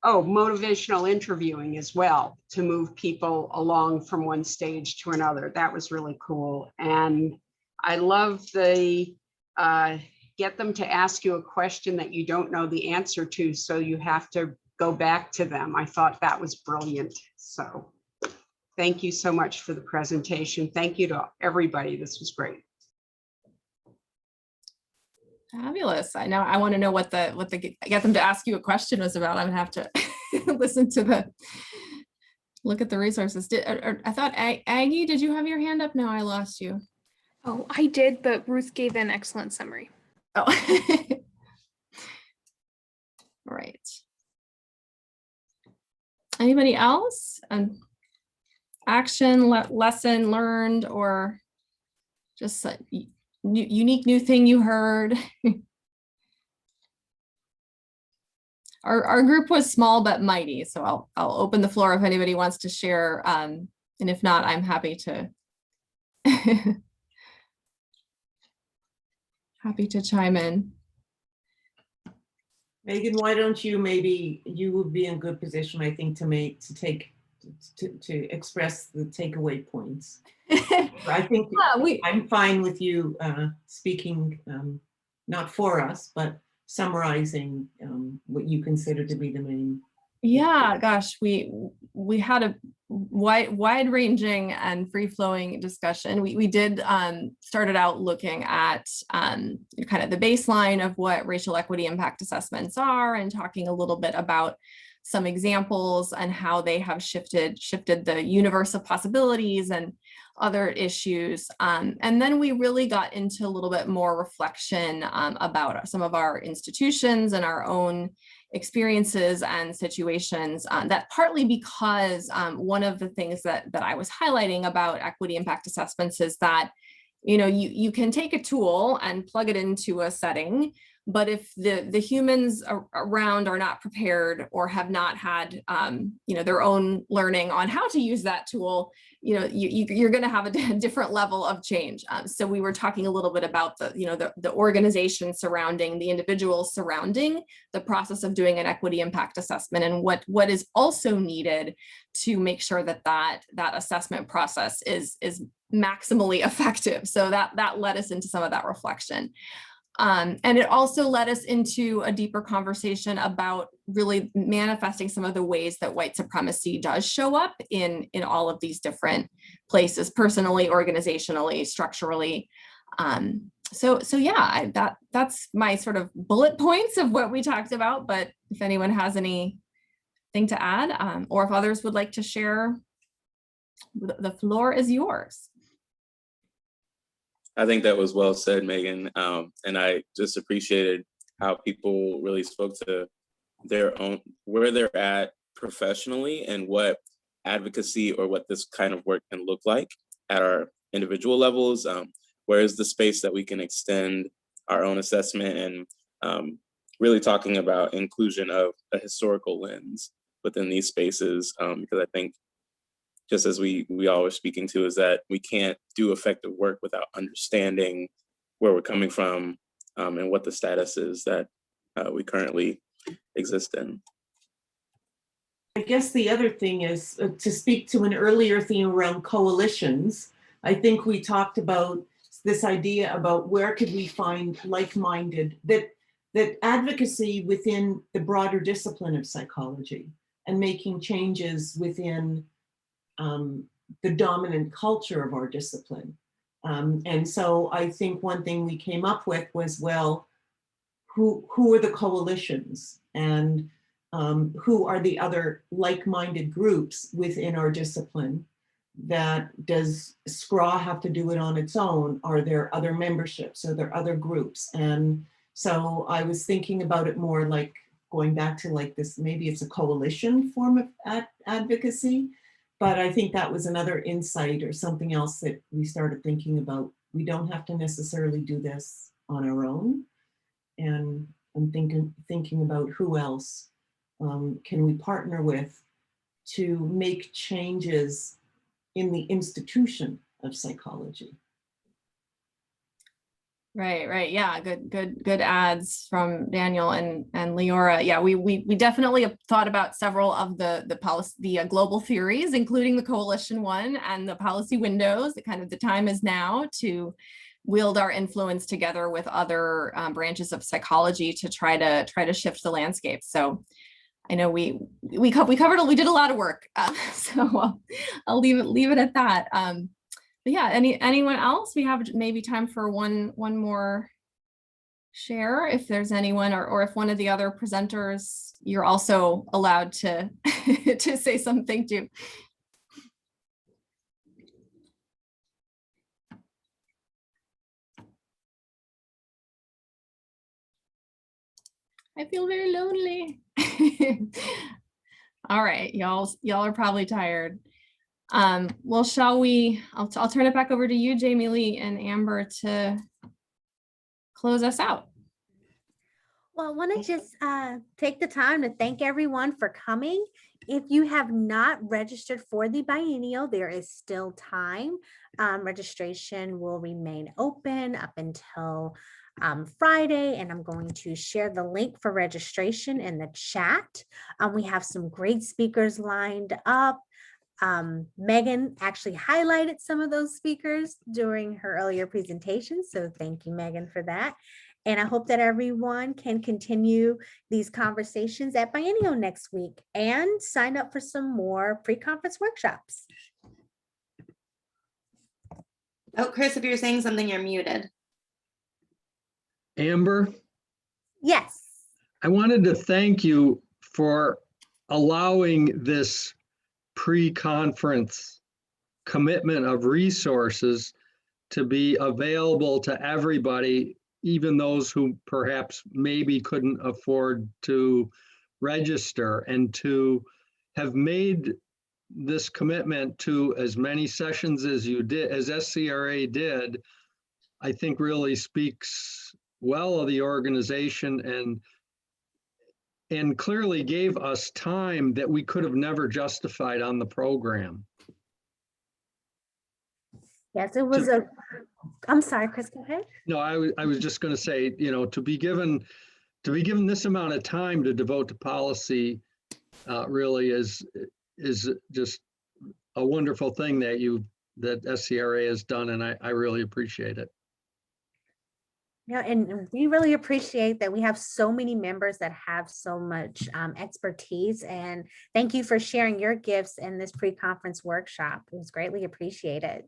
motivational interviewing as well, to move people along from one stage to another. That was really cool. And I love the get them to ask you a question that you don't know the answer to, so you have to go back to them. I thought that was brilliant. So thank you so much for the presentation. Thank you to everybody. This was great. Fabulous. I know. I want to know what the get them to ask you a question was about. I'm gonna have to look at the resources. I thought Aggie, did you have your hand up? No, I lost you. Oh, I did, but Ruth gave an excellent summary. Oh, all right. Anybody else? Action, lesson learned, or just a unique new thing you heard? Our group was small but mighty, so I'll open the floor if anybody wants to share, and if not, I'm happy to happy to chime in. Megan, why don't you, maybe you would be in good position, I think, to express the takeaway points. I think yeah, I'm fine with you speaking, not for us, but summarizing what you consider to be the main Yeah, gosh, we had a wide-ranging and free-flowing discussion. We did started out looking at kind of the baseline of what racial equity impact assessments are, and talking a little bit about some examples and how they have shifted the universe of possibilities and other issues. And then we really got into a little bit more reflection about some of our institutions and our own experiences and situations, that partly because one of the things that I was highlighting about equity impact assessments is that, you know, you can take a tool and plug it into a setting, but if the humans around are not prepared or have not had, you know, their own learning on how to use that tool, you know, you're going to have a different level of change. So we were talking a little bit about the, you know, the organization surrounding, the individuals surrounding the process of doing an equity impact assessment, and what is also needed to make sure that that assessment process is maximally effective. So that led us into some of that reflection. And it also led us into a deeper conversation about really manifesting some of the ways that white supremacy does show up in all of these different places, personally, organizationally, structurally. So yeah, that's my sort of bullet points of what we talked about. But if anyone has anything to add, or if others would like to share, the floor is yours. I think that was well said, Megan. And I just appreciated how people really spoke to their own, where they're at professionally, and what advocacy or what this kind of work can look like at our individual levels. Where is the space that we can extend our own assessment, and really talking about inclusion of a historical lens within these spaces. Because I think, just as we all were speaking to, is that we can't do effective work without understanding where we're coming from, and what the status is that we currently exist in. I guess the other thing is to speak to an earlier theme around coalitions. I think we talked about this idea about where could we find like-minded, that advocacy within the broader discipline of psychology, and making changes within the dominant culture of our discipline. And so I think one thing we came up with was, well, who are the coalitions, and who are the other like-minded groups within our discipline? That does SCRA have to do it on its own? Are there other memberships? Are there other groups? And so I was thinking about it more like going back to like this, maybe it's a coalition form of advocacy. But I think that was another insight or something else that we started thinking about. We don't have to necessarily do this on our own. And I'm thinking about who else can we partner with to make changes in the institution of psychology. Right. Yeah, good ads from Daniel and Leora. Yeah, we definitely have thought about several of the policy, the global theories, including the coalition one and the policy windows. The time is now to wield our influence together with other branches of psychology to try to shift the landscape. So I know we did a lot of work. So I'll leave it at that. But yeah, anyone else? We have maybe time for one more share, if there's anyone, or if one of the other presenters, you're also allowed to to say something too. I feel very lonely. All right, y'all are probably tired. Well, shall we, I'll turn it back over to you, Jamie Lee and Amber, to close us out. Well, I want to just take the time to thank everyone for coming. If you have not registered for the biennial, there is still time. Registration will remain open up until Friday, and I'm going to share the link for registration in the chat. We have some great speakers lined up. Megan actually highlighted some of those speakers during her earlier presentation, so thank you, Megan, for that. And I hope that everyone can continue these conversations at Biennial next week and sign up for some more pre-conference workshops. Oh, Chris, if you're saying something, you're muted. Amber, Yes. I wanted to thank you for allowing this pre-conference commitment of resources to be available to everybody, even those who perhaps maybe couldn't afford to register, and to have made this commitment to as many sessions as you did, as SCRA did, I think really speaks well of the organization and clearly gave us time that we could have never justified on the program. Yes, it was I'm sorry, Chris, go ahead. No, I was just going to say, you know, to be given this amount of time to devote to policy really is just a wonderful thing that SCRA has done, and I really appreciate it. Yeah, and we really appreciate that we have so many members that have so much expertise, and thank you for sharing your gifts in this pre-conference workshop. It was greatly appreciated.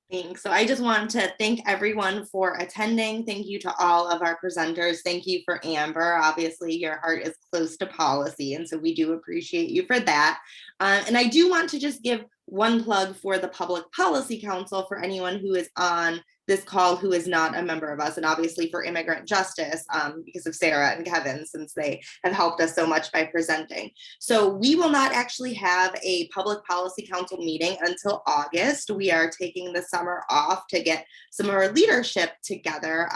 Thanks. So I just want to thank everyone for attending. Thank you to all of our presenters. Thank you for Amber. Obviously, your heart is close to policy, and so we do appreciate you for that. And I do want to just give one plug for the Public Policy Council for anyone who is on this call who is not a member of us, and obviously for Immigrant Justice because of Sarah and Kevin, since they have helped us so much by presenting. So we will not actually have a Public Policy Council meeting until August. We are taking the summer off to get some of our leadership together,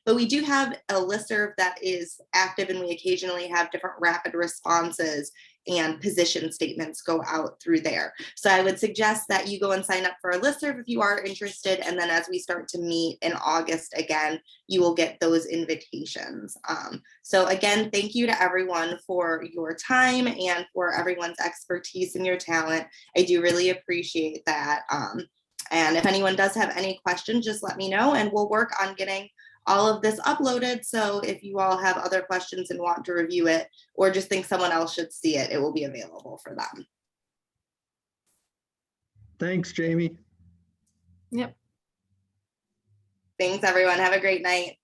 but we do have a listserv that is active, and we occasionally have different rapid responses and position statements go out through there. So I would suggest that you go and sign up for a listserv if you are interested. And then as we start to meet in August again, you will get those invitations. So again, thank you to everyone for your time and for everyone's expertise and your talent. I do really appreciate that. And if anyone does have any questions, just let me know and we'll work on getting all of this uploaded. So if you all have other questions and want to review it, or just think someone else should see it, it will be available for them. Thanks, Jamie. Yep. Thanks, everyone. Have a great night.